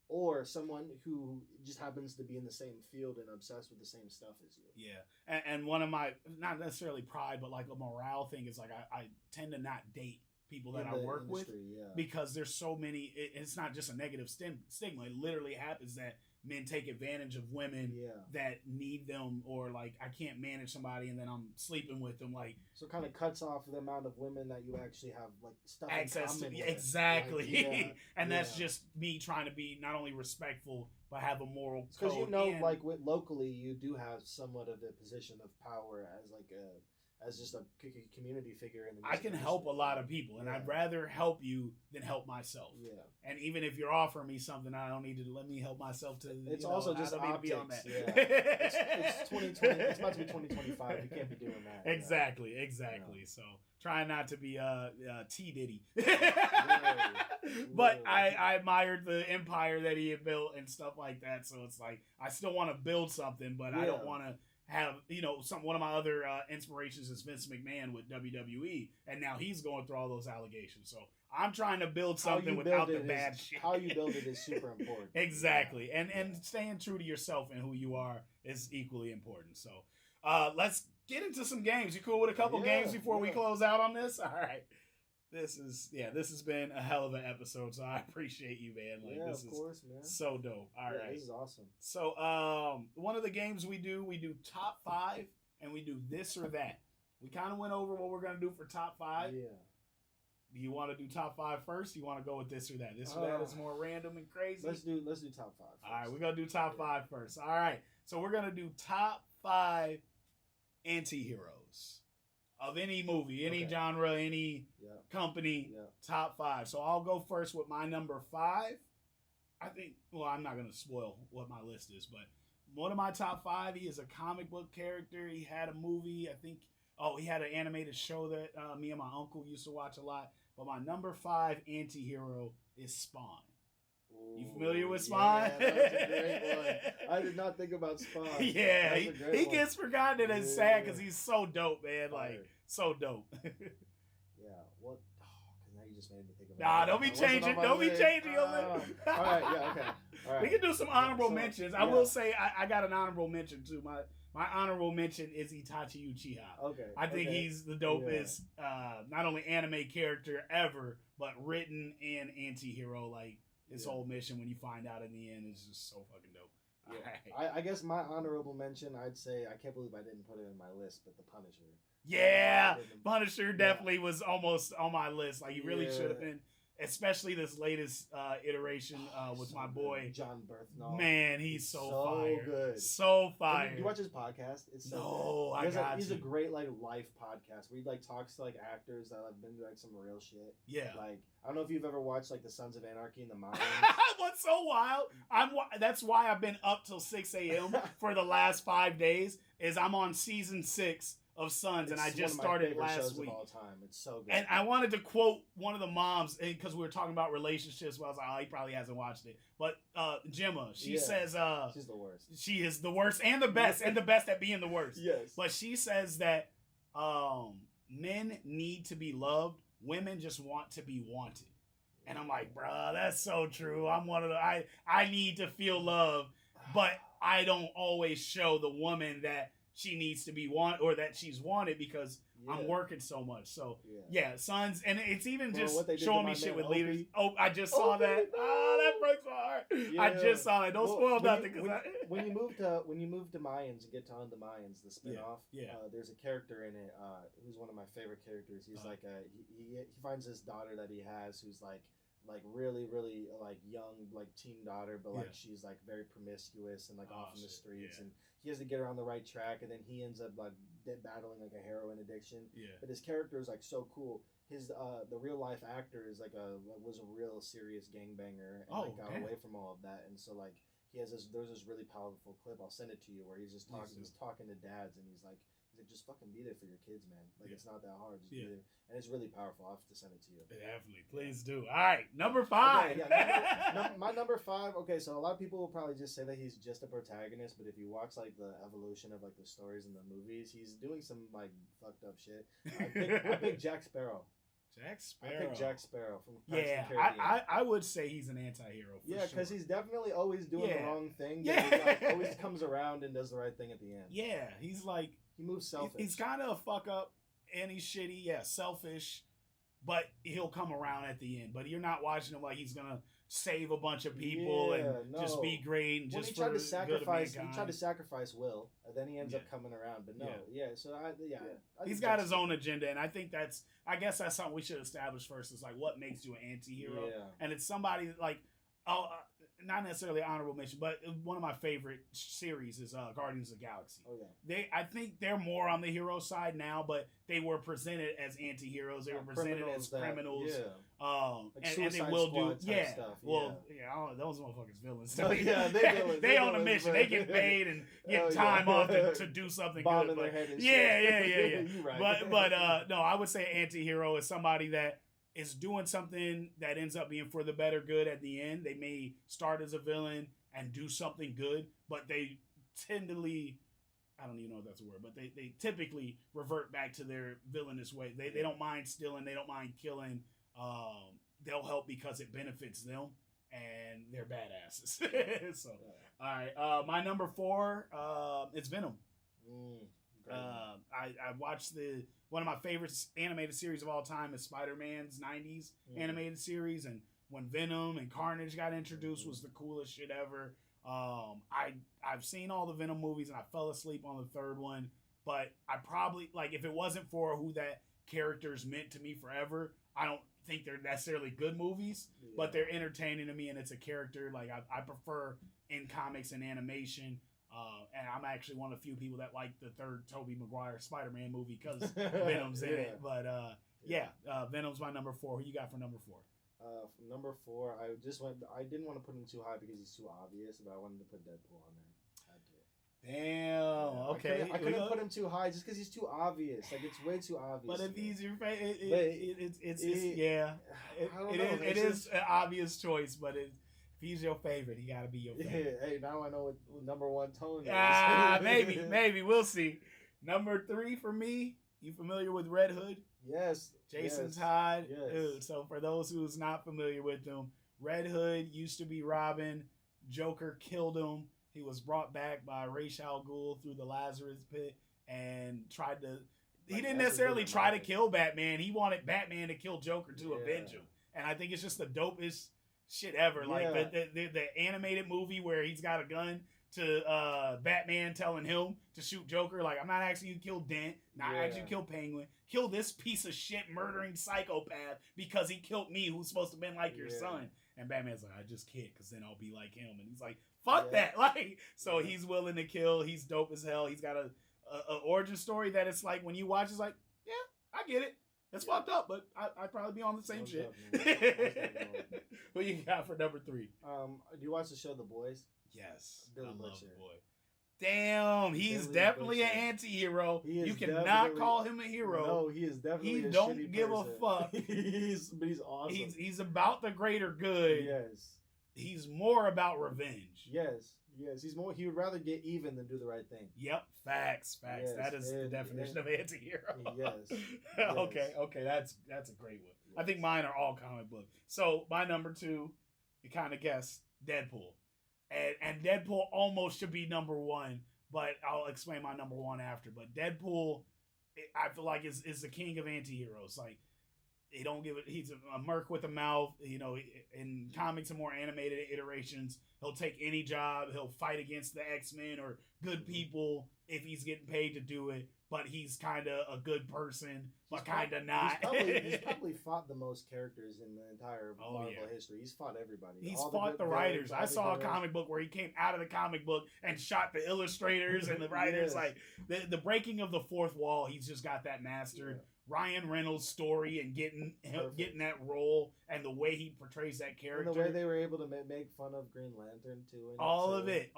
Or someone who just happens to be in the same field and obsessed with the same stuff as you. Yeah. And one of my, not necessarily pride, but like a morale thing is like I tend to not date people that I work with because there's so many, it's not just a negative stigma. It literally happens that men take advantage of women that need them, or like I can't manage somebody and then I'm sleeping with them. Like, so it kind of cuts off the amount of women that you actually have like stuff access in common to. Exactly. Like, and that's just me trying to be not only respectful but have a moral code. Because like locally you do have somewhat of a position of power as like as just a community figure in the I can help a lot of people, and I'd rather help you than help myself. And even if you're offering me something, I don't need to let me help myself to. It's also just optics. Need to be on that. It's 2020. It's about to be 2025. You can't be doing that. Exactly. So trying not to be T Diddy. But I admired the empire that he had built and stuff like that. So it's like I still want to build something, but I don't want to have, one of my other inspirations is Vince McMahon with WWE, and now he's going through all those allegations. So I'm trying to build something without the bad shit. How you build it is super important. Exactly. And staying true to yourself and who you are is equally important. So let's get into some games. You cool with a couple games before we close out on this? All right. This has been a hell of an episode, so I appreciate you, man. Like, this of course, man. So dope. All right. This is awesome. So, one of the games we do top 5, and we do this or that. We kind of went over what we're going to do for top 5. Yeah. Do you want to do top 5 first? You want to go with this or that? This or that is more random and crazy. Let's do top 5 first. All right, we're going to do top 5 first. All right. So, we're going to do top 5 anti-heroes of any movie, any genre, any company, top 5. So I'll go first with my number 5. I think, I'm not going to spoil what my list is, but one of my top 5, he is a comic book character. He had a movie, I think, he had an animated show that me and my uncle used to watch a lot. But my number 5 anti-hero is Spawn. You familiar with Spawn? Yeah, that was a great one. I did not think about Spawn. Yeah, he gets forgotten, and it's sad because he's so dope, man. Like, so dope. Yeah, what? Because now you just made me think about Nah, don't be changing. Don't be changing your list. All right, yeah, okay. All right. We can do some honorable mentions. I will say I got an honorable mention, too. My honorable mention is Itachi Uchiha. Okay. I think he's the dopest, not only anime character ever, but written and anti-hero. Like, his whole mission, when you find out in the end, is just so fucking dope. Yeah. I guess my honorable mention, I'd say, I can't believe I didn't put it in my list, but The Punisher. Yeah, Punisher definitely was almost on my list. Like, he really should have been. Especially this latest iteration with my boy John Berthnall. Man, he's so fire. Good. So fire. Do you watch his podcast? It's so no, good. He's a great like life podcast where he like talks to like actors that have been through like some real shit. Yeah. Like I don't know if you've ever watched like the Sons of Anarchy and the Mayans. What's so wild? That's why I've been up till 6 a.m. for the last 5 days. Is I'm on season 6 of Sons, and I just started last week. Of all time. It's so good. And I wanted to quote one of the moms because we were talking about relationships. Well, I was like, he probably hasn't watched it. But Gemma, she says, she's the worst. She is the worst and the best, and the best at being the worst. Yes. But she says that men need to be loved. Women just want to be wanted. And I'm like, bruh, that's so true. I'm one of the I need to feel love, but I don't always show the woman that she needs to be wanted or that she's wanted because I'm working so much. So Sons, and it's even just showing me shit with leaders. Oh, I just saw that. That breaks my heart. Yeah. I just saw that. Don't spoil nothing. When you move to Mayans and get to On the Mayans, the spinoff, there's a character in it who's one of my favorite characters. He's like he finds this daughter that he has who's like really really like young like teen daughter, but like she's like very promiscuous and like off in the streets, and he has to get her on the right track, and then he ends up like battling like a heroin addiction. But his character is like so cool. His the real life actor is like was a real serious gangbanger and got away from all of that, and so like there's this really powerful clip. I'll send it to you where he's just talking. He's talking to dads, and he's like, just fucking be there for your kids, man. Like it's not that hard. Just be there, and it's really powerful. I'll have to send it to you. Definitely, please do. All right, number 5. Okay, my number 5. Okay, so a lot of people will probably just say that he's just a protagonist, but if you watch like the evolution of like the stories in the movies, he's doing some like fucked up shit. I pick Jack Sparrow. Jack Sparrow. I pick Jack Sparrow from Pirates of the Caribbean. I would say he's an anti-hero. Yeah, because he's definitely always doing the wrong thing. But he always comes around and does the right thing at the end. Yeah, he's like he moves selfish. He's kind of a fuck up and he's shitty. Yeah, selfish, but he'll come around at the end. But you're not watching him like he's gonna save a bunch of people and just be great. And just he tried to sacrifice Will, and then he ends up coming around. But he's got his own agenda, and I think I guess that's something we should establish first. Is like what makes you an anti-hero, and it's somebody like not necessarily honorable mention, but one of my favorite series is Guardians of the Galaxy. Oh yeah, I think they're more on the hero side now, but they were presented as anti-heroes. They were presented as criminals. And they will do stuff. Well, I don't know, those motherfuckers villains. They on a mission. They get paid and get time off to do something good. But, yeah. Right. But no, I would say anti-hero is somebody that is doing something that ends up being for the better good at the end. They may start as a villain and do something good, but they tendally, I don't even know if that's a word, but they typically revert back to their villainous way. They don't mind stealing. They don't mind killing. They'll help because it benefits them, and they're badasses. So, all right. My number 4, it's Venom. I watched one of my favorite animated series of all time is Spider-Man's 90s animated series, and when Venom and Carnage got introduced was the coolest shit ever. I've seen all the Venom movies and I fell asleep on the 3rd one, but I probably if it wasn't for who that character's meant to me forever, I don't think they're necessarily good movies, but they're entertaining to me, and it's a character I prefer in comics and animation. And I'm actually one of the few people that like the 3rd Tobey Maguire Spider-Man movie because Venom's in it. But Venom's my number 4. Who you got for number 4? For number 4, I didn't want to put him too high because he's too obvious, but I wanted to put Deadpool on there. Damn. Okay. I couldn't put him too high just because he's too obvious. Like it's way too obvious. But if he's your favorite, it is an obvious choice. But if he's your favorite, he got to be your favorite. Hey, now I know what number 1 tone is. Maybe we'll see. Number 3 for me. You familiar with Red Hood? Yes. Jason Todd. Yes. So for those who's not familiar with him, Red Hood used to be Robin. Joker killed him. He was brought back by Ra's al Ghul through the Lazarus pit and tried to. He didn't necessarily try to kill Batman. He wanted Batman to kill Joker to avenge him. And I think it's just the dopest shit ever. Like the animated movie where he's got a gun to Batman telling him to shoot Joker. Like, I'm not asking you to kill Dent, not asking you to kill Penguin. Kill this piece of shit murdering psychopath because he killed me, who's supposed to have been like your son. And Batman's like, I just can't, because then I'll be like him. And he's like, fuck that. Like, so he's willing to kill. He's dope as hell. He's got a origin story that it's like, when you watch, it's like, yeah, I get it. It's fucked up, but I'd probably be on the same shit. What you got for number 3? Do you watch the show The Boys? Yes. Billy I Butcher. love The Boy. Damn, he's definitely an anti-hero. You cannot call him a hero. No, he is definitely He don't give a fuck. But he's awesome. He's about the greater good. Yes. He's more about revenge. Yes. He's more. He would rather get even than do the right thing. Yep. Facts. Yes. That is the definition of anti-hero. Yes. Okay. That's a great one. Yes. I think mine are all comic book. So my number 2, you kind of guessed, Deadpool. And Deadpool almost should be number 1, but I'll explain my number 1 after. But Deadpool, I feel like is the king of anti-heroes. Like, they don't give it. He's a merc with a mouth. You know, in comics and more animated iterations, he'll take any job. He'll fight against the X-Men or good people if he's getting paid to do it. But he's kind of a good person, but kind of not. He's probably fought the most characters in the entire Marvel history. He's fought everybody. He's fought the writers. I saw a comic book where he came out of the comic book and shot the illustrators and the writers. Like the breaking of the fourth wall, he's just got that mastered. Ryan Reynolds' story and getting that role and the way he portrays that character. And the way they were able to make fun of Green Lantern too. All of it.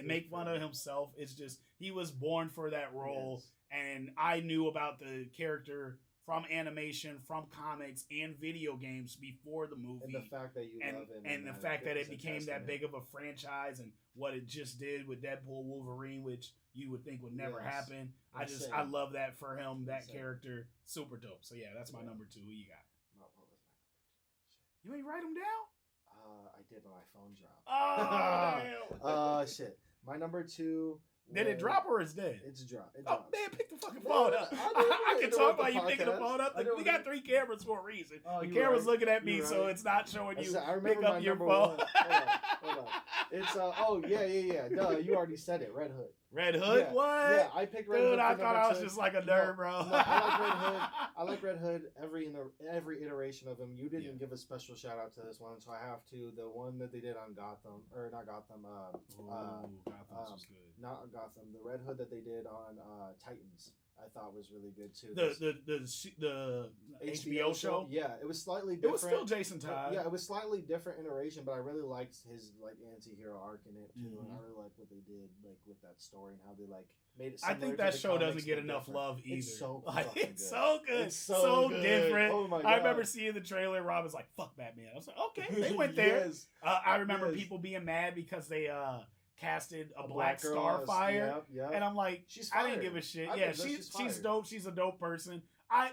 Make fun of himself. It's just he was born for that role, and I knew about the character from animation, from comics, and video games before the movie. And the fact that you love him. And the fact that it became that big of a franchise and what it just did with Deadpool Wolverine, which you would think would never happen. I love that for him, that character. Super dope. So yeah, that's my number 2. Who you got? What was my number 2? Shit. You ain't write them down? I did, but my phone dropped. Oh, shit. My number 2. Did it drop or is dead? It's dropped. Oh man, pick the fucking phone up. I can talk while you picking the phone up. We got 3 cameras for a reason. The camera's looking at me, so it's not showing you. I remember pick up your phone. Hold on. It's yeah. Duh, you already said it. Red Hood. Red Hood? Yeah. What? Yeah, I picked Red Hood. Dude, I thought I was just like a nerd, bro. No, I like Red Hood. I like Red Hood every iteration of him. You didn't give a special shout out to this one, so I have to. The one that they did on Gotham, or not Gotham. Gotham was good. Not Gotham. The Red Hood that they did on Titans, I thought was really good too. The HBO show. Yeah, it was slightly different. It was still Jason Todd. Yeah, it was slightly different iteration, but I really liked his like anti-hero arc in it too, and I really like what they did like with that story and how they like made it. I think that show doesn't get enough love either. It's so it's so good. It's so good. Different. Oh my God. I remember seeing the trailer. Rob was like, "Fuck Batman." I was like, "Okay, they went there." Yes. I remember people being mad because they casted a black Starfire, and I'm like, I didn't give a shit. She's dope. She's a dope person. I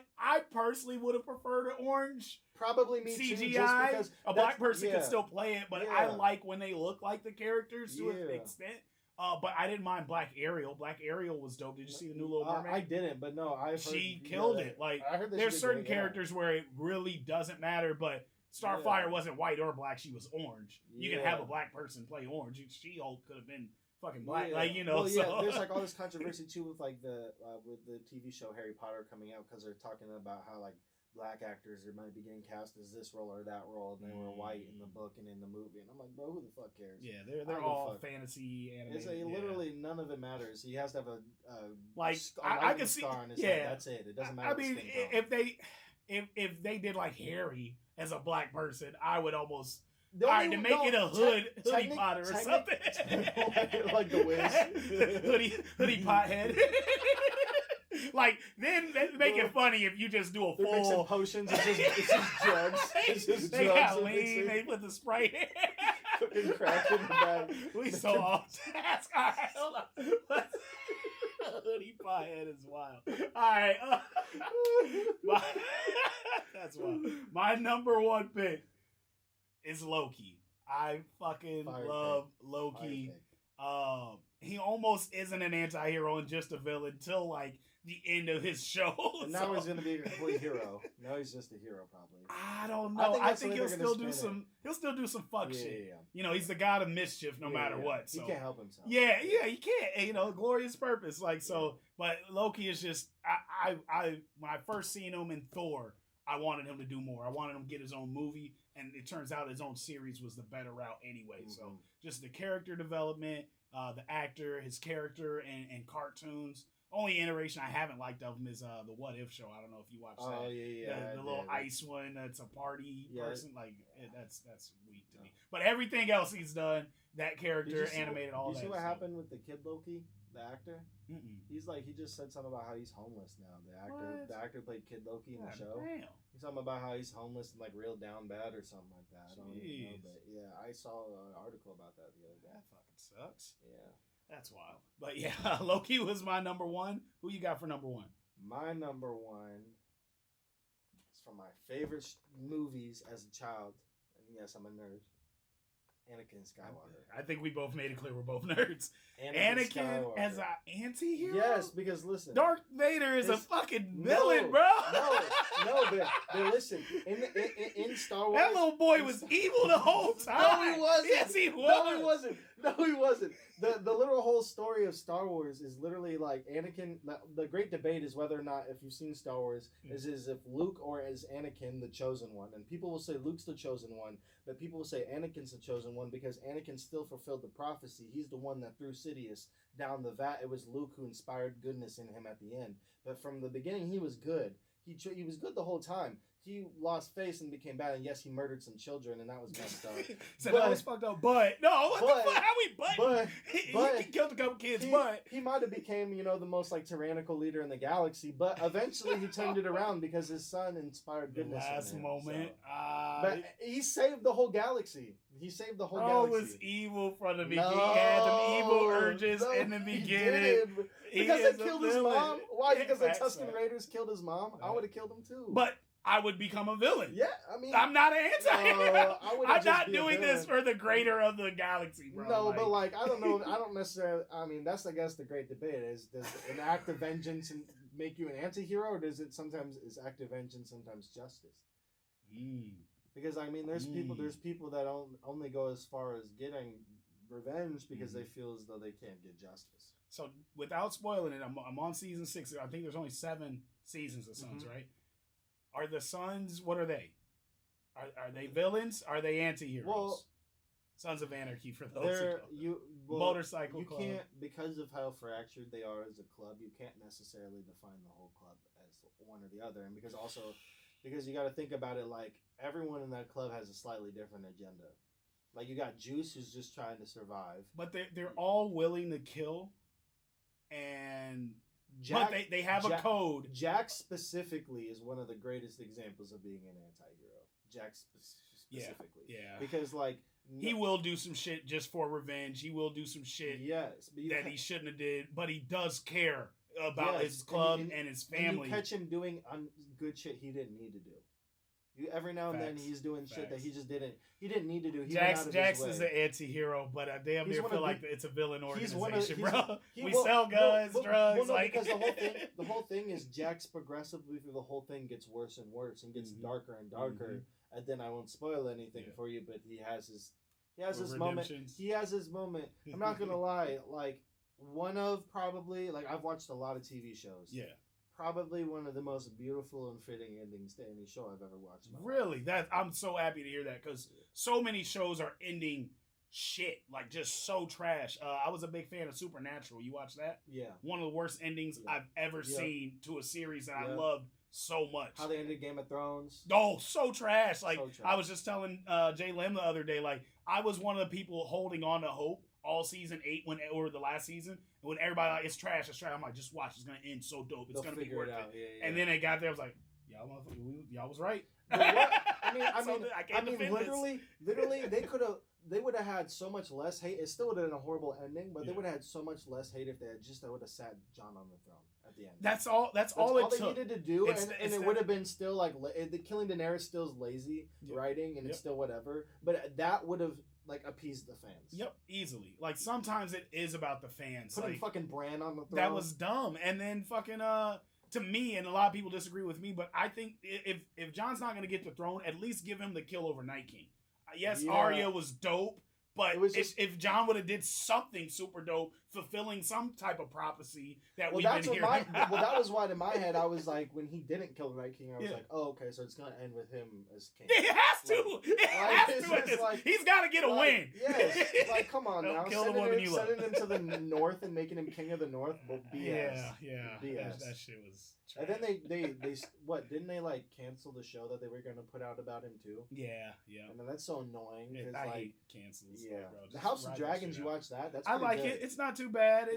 personally would have preferred an orange. Probably me CGI. too, just because a black person could still play it, but I like when they look like the characters to an extent. But I didn't mind Black Ariel. Black Ariel was dope. Did you see the new Little Mermaid? I didn't, but no, she killed it. Like there's certain characters where it really doesn't matter, but Starfire wasn't white or black. She was orange. You can have a black person play orange. She-Hulk could have been fucking black. Like, you know. Well, there's like all this controversy too with like the TV show Harry Potter coming out because they're talking about how like black actors might be getting cast as this role or that role, and they were white in the book and in the movie. And I'm like, bro, who the fuck cares? Yeah, they're all fantasy animated. It's literally none of it matters. He has to have a like I can see. Star on his head. That's it. It doesn't matter. I mean, if they did like Harry as a black person, I would almost. To make it a hoodie potter or something. Like the Wiz. hoodie pothead. Like, then make it funny if you just do a full... They're mixing potions. It's just drugs. It's just they drugs. Got lean. They put the Sprite in. Cooking crack in the bag. We so off task. All right, hold on. Hoodie pothead is wild. All right. That's wild. My number 1 pick is Loki. I fucking love Loki. He almost isn't an anti-hero and just a villain until like the end of his show. And now he's gonna be a complete hero. Now he's just a hero, probably. I don't know. I think he'll still do some. He'll still do some fuck shit. Yeah. You know, he's the god of mischief, no matter what. So. He can't help himself. Yeah, he can't. You know, glorious purpose. Like so, but Loki is just. I when I first seen him in Thor, I wanted him to do more. I wanted him to get his own movie, and it turns out his own series was the better route anyway. Mm-hmm. So just the character development, the actor, his character, and cartoons. Only iteration I haven't liked of him is the What If show. I don't know if you watched that. Oh yeah. The little ice one that's a party person. Like that's weak to me. But everything else he's done, that character animated all that. You see what happened with the kid Loki, the actor? Mm-mm. He just said something about how he's homeless now. The actor played Kid Loki in the show. Damn. He's talking about how he's homeless and like real down bad or something like that. I don't even know, but yeah, I saw an article about that the other day. That fucking sucks. Yeah. That's wild. But yeah, Loki was my number 1. Who you got for number 1? My number 1 is from my favorite movies as a child. And yes, I'm a nerd. Anakin Skywalker. I think we both made it clear we're both nerds. Anakin as an anti-hero? Yes, because listen. Darth Vader is a fucking villain, bro. But listen. In Star Wars. That little boy was evil the whole time. No, he wasn't. Yes, he was. No, he wasn't. The literal whole story of Star Wars is literally like Anakin. The great debate is whether or not, if you've seen Star Wars, is if Luke or is Anakin the chosen one. And people will say Luke's the chosen one, but people will say Anakin's the chosen one because Anakin still fulfilled the prophecy. He's the one that threw Sidious down the vat. It was Luke who inspired goodness in him at the end. But from the beginning, he was good. He was good the whole time. He lost face and became bad, and yes, he murdered some children, and that was messed up. So that was fucked up. But no, what the fuck? How we butting? But he killed a couple kids. He might have became the most like tyrannical leader in the galaxy. But eventually he turned it around because his son inspired goodness. The last in him, moment, but he saved the whole galaxy. He saved the whole galaxy. Bro was evil from the beginning. He had them evil urges in the beginning. Because they killed his mom. Why? Because the Tusken Raiders killed his mom. I would have killed him too. But I would become a villain. Yeah, I mean, I'm not an anti-hero. I'm not doing this for the greater of the galaxy, bro. No, but like I don't know. I don't necessarily. I mean, that's I guess the great debate is: does an act of vengeance make you an anti-hero, or is act of vengeance sometimes justice? Because I mean, there's people that only go as far as getting revenge because they feel as though they can't get justice. So without spoiling it, I'm on season 6. I think there's only 7 seasons of Sons, right? Are the Sons, what are they? Are they villains? Are they anti-heroes? Well, Sons of Anarchy for those who don't. Motorcycle club. You can't, because of how fractured they are as a club, you can't necessarily define the whole club as one or the other. And because you got to think about it, like everyone in that club has a slightly different agenda. Like you got Juice, who's just trying to survive. But they're all willing to kill, and but they have a code. Jack specifically is one of the greatest examples of being an anti-hero. Jack specifically. Yeah. Because like he will do some shit just for revenge. He will do some shit that he shouldn't have did, but he does care about his club and his family. And you catch him doing good shit he didn't need to do. Every now and then he's doing shit that he didn't need to do. Jax is an anti-hero, but I damn near feel like it's a villain organization, bro. We sell guns, drugs. Because the whole thing is Jax progressively through the whole thing gets worse and worse and gets darker and darker. And then I won't spoil anything for you, but he has his moment. He has his moment. I'm not gonna lie, like one of probably like I've watched a lot of TV shows. Yeah. Probably one of the most beautiful and fitting endings to any show I've ever watched. Really? I'm so happy to hear that because so many shows are ending shit, like just so trash. I was a big fan of Supernatural. You watch that? Yeah. One of the worst endings I've ever seen to a series that I loved so much. How they ended Game of Thrones. Oh, so trash. Like, so trash. I was just telling Jay Lim the other day, like, I was one of the people holding on to hope all season 8 or the last season. When everybody like it's trash, I'm like, just watch, it's gonna end so dope. It's gonna be worth it. Yeah. And then they got there, I was like, y'all was right. I mean, literally, they would have had so much less hate. It still would have been a horrible ending, but they would have had so much less hate if they would have sat John on the throne at the end. That's all they needed to do, and it would have been still like the killing Daenerys still is lazy writing, and it's still whatever. But that would have like appeased the fans. Yep, easily. Like sometimes it is about the fans. Putting fucking Bran on the throne. That was dumb. And then fucking to me, and a lot of people disagree with me, but I think if Jon's not gonna get the throne, at least give him the kill over Night King. Yes, Arya was dope, but if Jon would have did something super dope, fulfilling some type of prophecy that we've been hearing about. Well, that was why in my head I was like, when he didn't kill the Night King, I was like, oh, okay, so it's gonna end with him as king. It has to. It has to. Like, he's got to get a win. Yes. Like, come on now. Sending him to the north and making him king of the north, but BS. Yeah. BS. That shit was trash. And then they what, didn't they like cancel the show that they were going to put out about him too? Yeah. And then that's so annoying. I hate cancels. Yeah. Like, bro, the House of Dragons, you watch that? That's I like good. it. It's not too bad.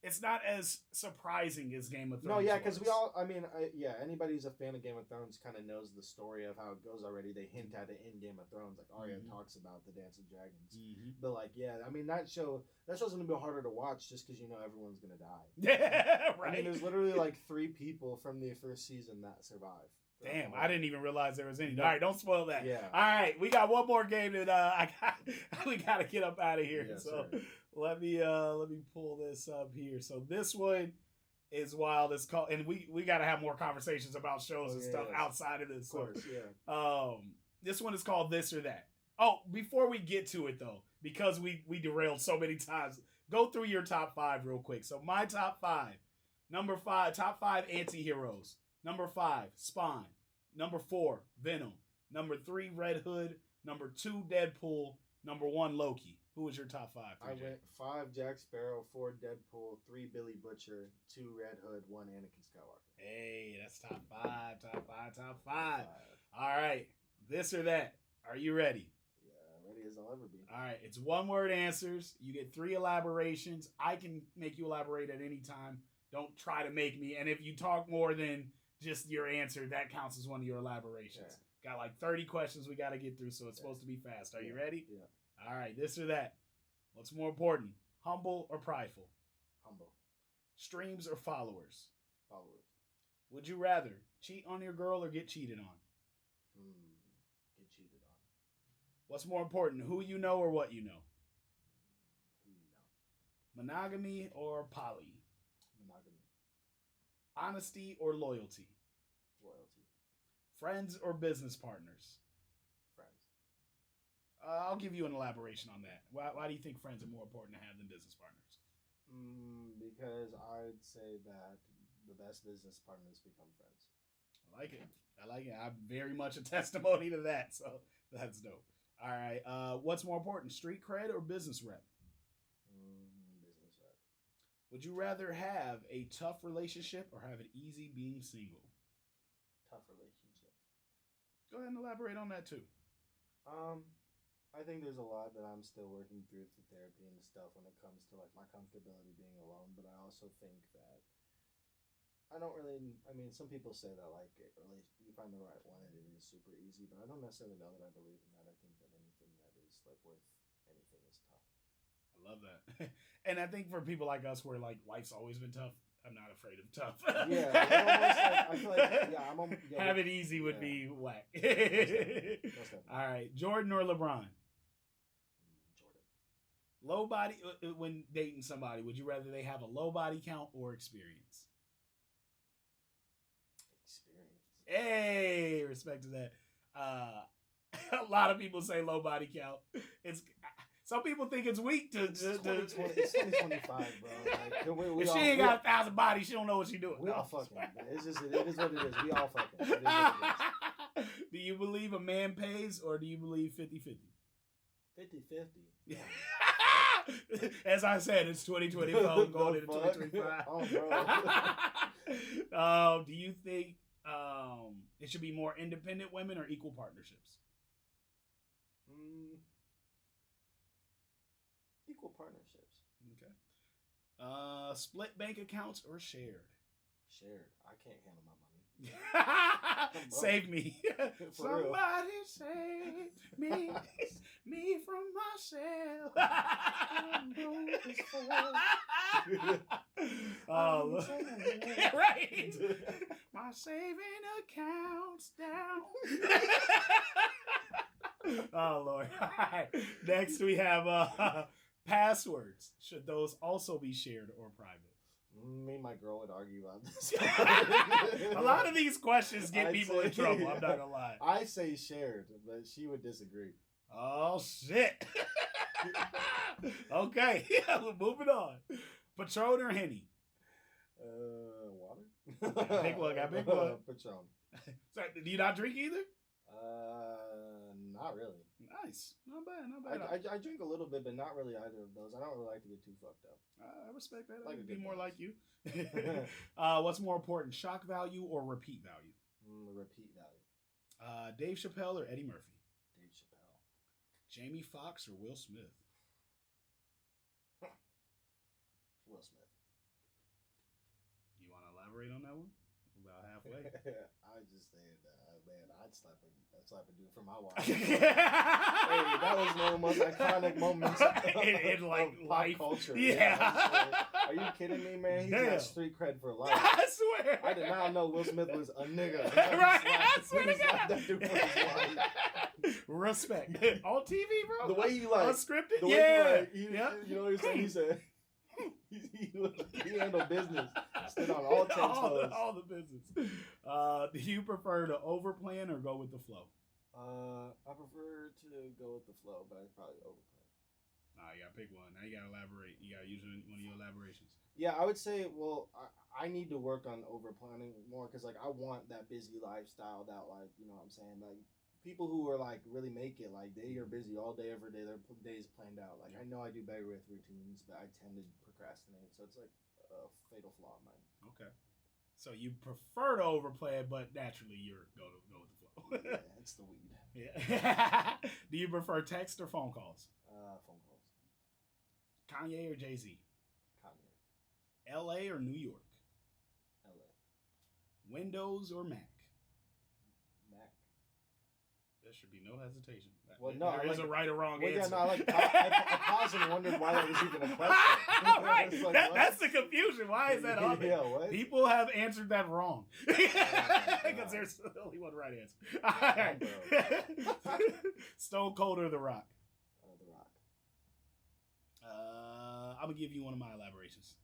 It's not as surprising as Game of Thrones. No, yeah, because anybody who's a fan of Game of Thrones kind of knows the story of how it goes already. They hint at it in Game of Thrones, like Arya talks about the Dance of Dragons. But like, yeah, I mean that show's gonna be harder to watch just because everyone's gonna die. Yeah, right. I mean, there's literally like 3 people from the first season that survive. Damn, I didn't even realize there was any. All right, don't spoil that. Yeah. All right, we got one more game that we got to get up out of here. Yes, so sir. let me pull this up here. So this one is wild. It's called, and we got to have more conversations about shows and stuff outside of this. Of course, yeah. This one is called This or That. Oh, before we get to it though, because we derailed so many times, go through your top 5 real quick. So my top 5, top 5 anti-heroes. Number 5, Spawn. Number 4, Venom. Number 3, Red Hood. Number 2, Deadpool. Number 1, Loki. Who was your top 5? I went 5 Jack Sparrow, 4 Deadpool, 3 Billy Butcher, 2 Red Hood, 1 Anakin Skywalker. Hey, that's top 5, top 5, top 5. All right, this or that. Are you ready? Yeah, ready as I'll ever be. All right, it's 1-word answers. You get 3 elaborations. I can make you elaborate at any time. Don't try to make me. And if you talk more than just your answer, that counts as one of your elaborations. Yeah. Got like 30 questions we got to get through, so it's supposed to be fast. Are you ready? Yeah. All right, this or that. What's more important, humble or prideful? Humble. Streams or followers? Followers. Would you rather cheat on your girl or get cheated on? Get cheated on. What's more important, who you know or what you know? Who you know. Monogamy or poly? Monogamy. Honesty or loyalty? Loyalty. Friends or business partners? Friends. I'll give you an elaboration on that. Why do you think friends are more important to have than business partners? Because I'd say that the best business partners become friends. I like it. I'm very much a testimony to that, so that's dope. All right. What's more important, street cred or business rep? Business rep. Would you rather have a tough relationship or have it easy being single? Tough relationship. Go ahead and elaborate on that too. I think there's a lot that I'm still working through therapy and stuff when it comes to like my comfortability being alone, but I also think that I don't really. I mean, some people say that like you find the right one and it is super easy, but I don't necessarily know that I believe in that. I think that anything that is like worth anything is tough. I love that, and I think for people like us, where like life's always been tough, I'm not afraid of tough. Yeah, I feel like have it easy would be whack. Most definitely. All right, Jordan or LeBron? Jordan. Low body when dating somebody, would you rather they have a low body count or experience? Experience. Hey, respect to that. A lot of people say low body count. Some people think it's weak to. It's 2025, bro. Like, if she ain't got 1,000 bodies, she don't know what she doing. We all fucking. It's just it is what it is. We all fucking. It is what it is. Do you believe a man pays or do you believe 50-50? 50-50. As I said, it's 2024 going into 2025. Oh, bro. Do you think it should be more independent women or equal partnerships? Equal partnerships. Okay. Split bank accounts or shared? Shared. I can't handle my money. Save me. Somebody real. save me. Me from myself. Oh, right. My saving account's down. Oh, Lord. All right. Next, we have passwords. Should those also be shared or private? Me and my girl would argue about this. A lot of these questions get people in trouble. I'm not gonna lie. I say shared, but she would disagree. Oh shit. Okay, moving on. Patron or Henny? Water. Big one. Patron. So, do you not drink either? Not really. Nice. Not bad. I drink a little bit, but not really either of those. I don't really like to get too fucked up. I respect that. I Like would a be good more boss. like you. What's more important, shock value or repeat value? Repeat value. Dave Chappelle or Eddie Murphy? Dave Chappelle. Jamie Foxx or Will Smith? Will Smith. You want to elaborate on that one? About halfway. I just said, man, I'd slap a dude for my wife. Hey, that was one of the most iconic moments in like of life pop culture. Yeah. Are you kidding me, man? He's Damn. got street cred for life. I swear. I did not know Will Smith was a nigga. Right, I swear to slapped God. that dude for his wife. Respect. On TV, bro? The way he like unscripted? The way he you know what he said? He said he handled business. Stood on all 10 toes. All the business. Do you prefer to overplan or go with the flow? I prefer to go with the flow, but I'd probably overplan. Nah, you gotta pick one. Now you gotta elaborate. You gotta use one of your elaborations. Yeah, I would say, well, I need to work on over planning more because, like, I want that busy lifestyle that, like, you know what I'm saying? Like, people who are like really make it, like they are busy all day, every day. Their day is planned out. Like I know I do better with routines, but I tend to procrastinate. So it's like a fatal flaw of mine. Okay. So you prefer to overplay it, but naturally you're go with the flow. Yeah, it's the weed. Yeah. Do you prefer text or phone calls? Phone calls. Kanye or Jay-Z? Kanye. LA or New York? LA. Windows or Mac? Mac. There should be no hesitation. Well, no, there is a right or wrong answer. Yeah, no, I paused and wondered why that was even a question. Right. Like, That's the confusion. Why is that on there? Yeah, what? People have answered that wrong. Because there's only one right answer. All right. Stone Cold or The Rock? The Rock. I'm going to give you one of my elaborations.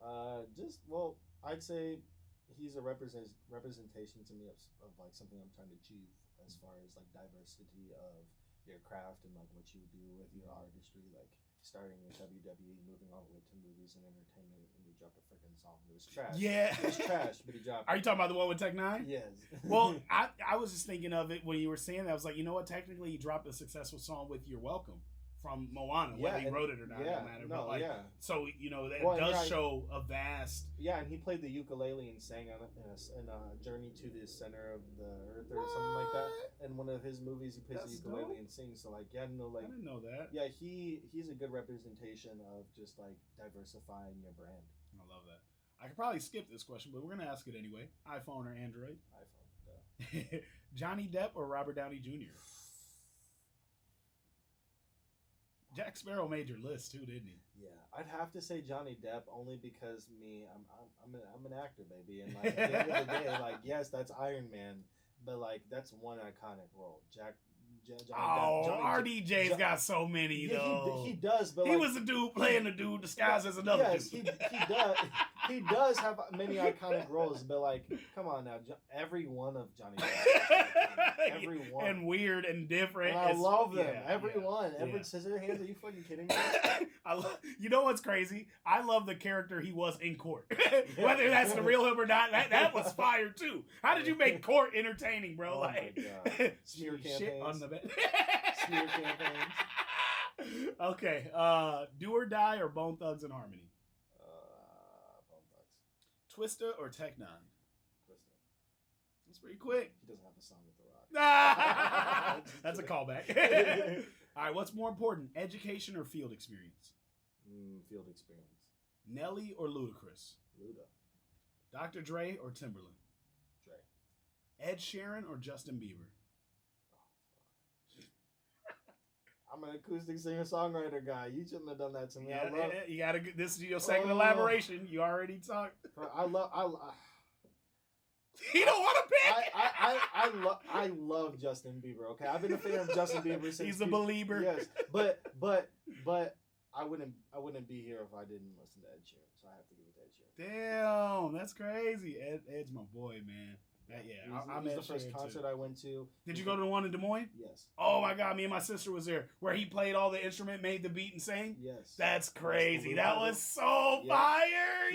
I'd say he's a representation to me of like something I'm trying to achieve as far as like diversity of your craft and like what you do with your artistry, like starting with WWE, moving all the way to movies and entertainment, and he dropped a freaking song. It was trash. Yeah. It was trash, but he dropped it. Are you talking about the one with Tech Nine? Yes. Well, I was just thinking of it when you were saying that. I was like, you know what? Technically, he dropped a successful song with You're Welcome from Moana. Whether he wrote it or not, it don't matter. No, but like, so, you know, that does show a vast... Yeah, and he played the ukulele and sang on in a Journey to the Center of the Earth or something like that. In one of his movies, he plays the ukulele and sings. So, like, yeah, no, like... I didn't know that. Yeah, he's a good representation of just, like, diversifying your brand. I love that. I could probably skip this question, but we're going to ask it anyway. iPhone or Android? iPhone, yeah. Johnny Depp or Robert Downey Jr.? Jack Sparrow made your list too, didn't he? Yeah, I'd have to say Johnny Depp only because I'm an actor, baby, and like at the end of the day, like yes, that's Iron Man, but like that's one iconic role. Johnny Depp. RDJ's got so many though. He does, but he was a dude playing a dude disguised as another dude. He does. He does have many iconic roles, but like, come on now, every one of Johnny Depp. Every one. And weird and different. And I love them. Every one. Edward Scissorhands, are you fucking kidding me? You know what's crazy? I love the character he was in Court. Whether that's the real him or not, that was fire too. How did you make Court entertaining, bro? Oh like, my God. Smear campaigns. On the bed. Smear campaigns. Okay. Do or Die or Bone Thugs and Harmony? Bone Thugs. Twista or Tech Nine? Twista. That's pretty quick. He doesn't have a song with The Rock. That's a callback. All right, what's more important, education or field experience? Field experience. Nelly or Ludacris? Luda. Dr. Dre or Timberland? Dre. Ed Sheeran or Justin Bieber? Oh, fuck. I'm an acoustic singer-songwriter guy. You shouldn't have done that to me. Yeah, you gotta. This is your second elaboration. You already talked. He don't want to pick. I love Justin Bieber. Okay, I've been a fan of Justin Bieber since he's a believer. Yes, but I wouldn't be here if I didn't listen to Ed Sheeran. So I have to give it to Ed Sheeran. Damn, that's crazy. Ed's my boy, man. He's the first concert I went to. Did you go to the one in Des Moines? Yes. Oh my God, me and my sister was there, where he played all the instrument, made the beat, and sang. Yes. That's crazy. That was so fire.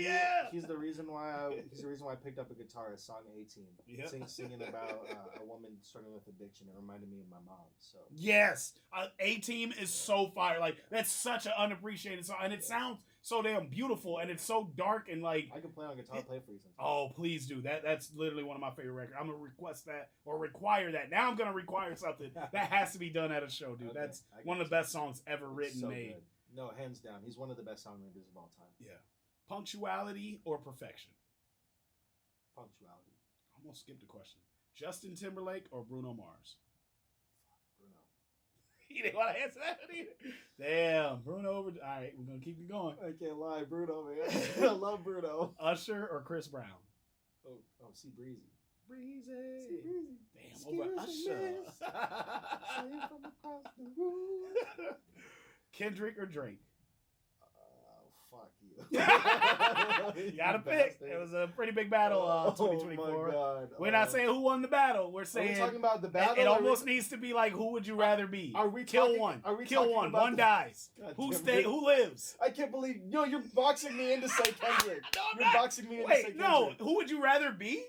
He's the reason why I picked up a guitar. Song 18. Yeah. Singing about a woman struggling with addiction. It reminded me of my mom. So. Yes, A-Team is so fire. Like that's such an unappreciated song, and it sounds so damn beautiful, and it's so dark and like. I can play on guitar, play for you sometime. Oh, please do that. That's literally one of my favorite records. I'm gonna request that or require that. Now I'm gonna require something that has to be done at a show, dude. Okay, that's one of the best songs ever written, made. Good. No, hands down, he's one of the best songwriters of all time. Yeah. Punctuality or perfection? Punctuality. Almost skipped a question. Justin Timberlake or Bruno Mars? Bruno. He didn't want to answer that either. Damn, Bruno over. All right, we're gonna keep it going. I can't lie, Bruno, man. I love Bruno. Usher or Chris Brown? Oh, see Breezy. Breezy. Damn, over Usher. From across the room. Kendrick or Drake? Fuck you. You gotta pick. It was a pretty big battle 2024. Oh my God. We're not saying who won the battle. We're saying talking about the battle. It almost needs to be like, who would you rather be? Are we kill talking, one? Are we kill one. One dies. Who lives? I can't believe you're boxing me into say Kendrick. No, I'm you're not. boxing me into say Kendrick. No. Who would you rather be?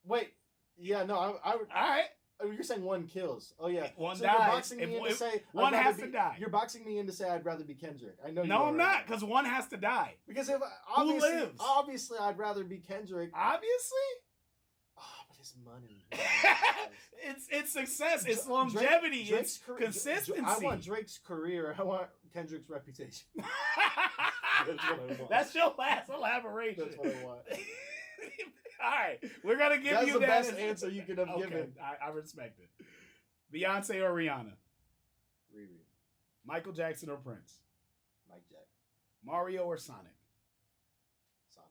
Wait. Yeah. No. I would. All right. Oh, you're saying one kills. Oh yeah, One so dies. You're boxing me in to say one has to die. You're boxing me in to say I'd rather be Kendrick. I know. No, I'm not, because one has to die. Because if who lives? Obviously, I'd rather be Kendrick. Obviously. Oh, but his money. it's success. It's longevity. It's consistency. I want Drake's career. I want Kendrick's reputation. That's what I want. That's your last elaboration. That's what I want. All right, we're gonna give That's you the that best answer you could have given. I respect it. Beyonce or Rihanna? Riri. Michael Jackson or Prince? Mike Jack. Mario or Sonic? Sonic.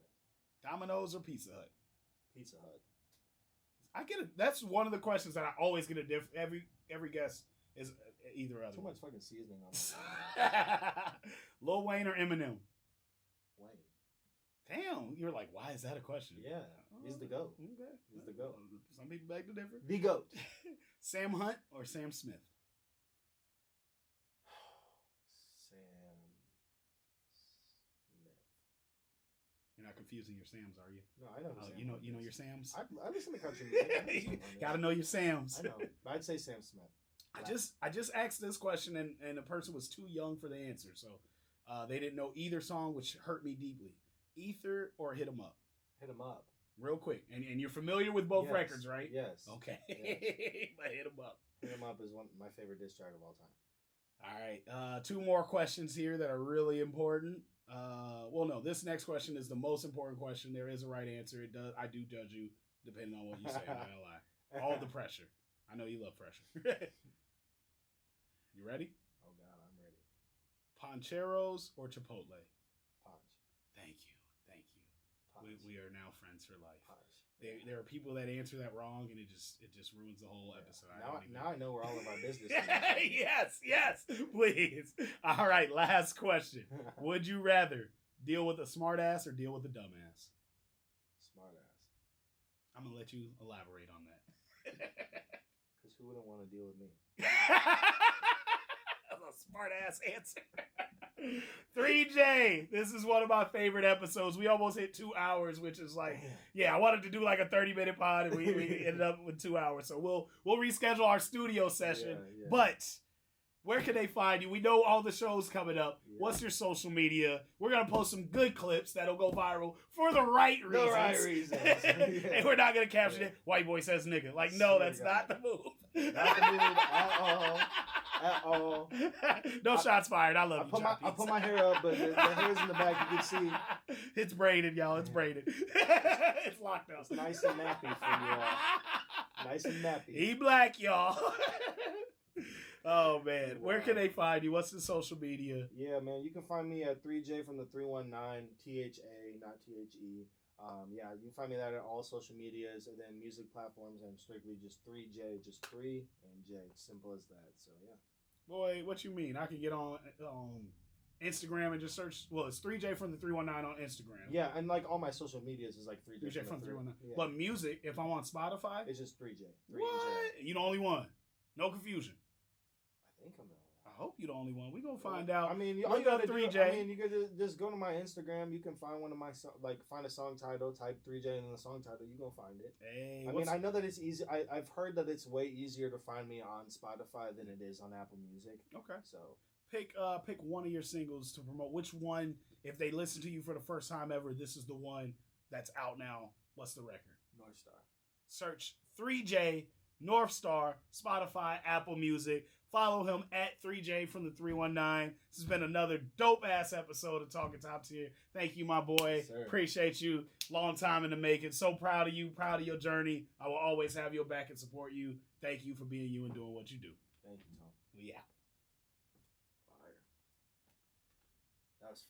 Domino's or Pizza Hut? Pizza Hut. I get it. That's one of the questions that I always get a every guest is either other. Too much fucking seasoning on my Lil Wayne or Eminem? Wayne. Damn, you're like, why is that a question? Yeah, he's the GOAT. Okay. He's the GOAT. Some people beg to differ. The GOAT. Sam Hunt or Sam Smith? Sam Smith. You're not confusing your Sams, are you? No, I know. Who Sam you know Hunt your is. Sams. I listen to country music. Gotta know your Sams. I know. But I'd say Sam Smith. I just asked this question and the person was too young for the answer, so they didn't know either song, which hurt me deeply. Ether or Hit 'Em Up? Hit 'Em Up. Real quick, and you're familiar with both records, right? Yes. Okay. Yes. But Hit 'Em Up. Hit 'Em Up is one of my favorite diss track of all time. All right, two more questions here that are really important. Well, no, this next question is the most important question. There is a right answer. I do judge you depending on what you say. I'm not gonna lie. All the pressure. I know you love pressure. You ready? Oh God, I'm ready. Pancheros or Chipotle? Punch. Thank you. Punch. We are now friends for life. Punch. There are people that answer that wrong, and it just ruins the whole episode. Now I know where all of our business is. Yes, please. All right, last question. Would you rather deal with a smart ass or deal with a dumbass? Smart ass. I'm going to let you elaborate on that. Because who wouldn't want to deal with me? That's a smart ass answer. 3J, this is one of my favorite episodes. We almost hit 2 hours, which is like, yeah, I wanted to do like a 30-minute pod, and we ended up with 2 hours. So we'll reschedule our studio session. Yeah. But where can they find you? We know all the shows coming up. Yeah. What's your social media? We're gonna post some good clips that'll go viral for the right reasons. The right reasons. Yeah. And we're not gonna caption it. White boy says nigga. Like, no, that's not the move. Not the move at all. At all. No shots fired. I love you. I put my hair up, but the hair's in the back. You can see. It's braided, y'all. It's braided. It's locked up. It's nice and nappy for you all. Nice and nappy. He black, y'all. Oh, man. Where can they find you? What's the social media? Yeah, man. You can find me at 3J from the 319, THA, not THE. Yeah, you can find me that at all social medias, and then music platforms. I'm strictly just 3J, just 3 and J. Simple as that. So, yeah. Boy, what you mean? I can get on Instagram and just search. Well, it's 3J from the 319 on Instagram. Yeah, and like all my social medias is like 3J from the 319. Yeah. But music, if I'm on Spotify, it's just 3J. 3 what? And J. You the only one? No confusion. I think I'm the only one. I hope you're the only one. We're gonna find out. I mean, all you gotta 3J. I mean, you could just go to my Instagram. You can find one of my find a song title, type 3J in the song title. You gonna find it. Hey, I mean, I know that it's easy. I've heard that it's way easier to find me on Spotify than it is on Apple Music. Okay. So pick one of your singles to promote. Which one, if they listen to you for the first time ever, this is the one that's out now. What's the record? North Star. Search 3J North Star, Spotify, Apple Music. Follow him at 3J from the 319. This has been another dope-ass episode of Talkin Top Tier. Thank you, my boy. Yes, appreciate you. Long time in the making. So proud of you. Proud of your journey. I will always have your back and support you. Thank you for being you and doing what you do. Thank you, Tom. We out. Fire. That was fun.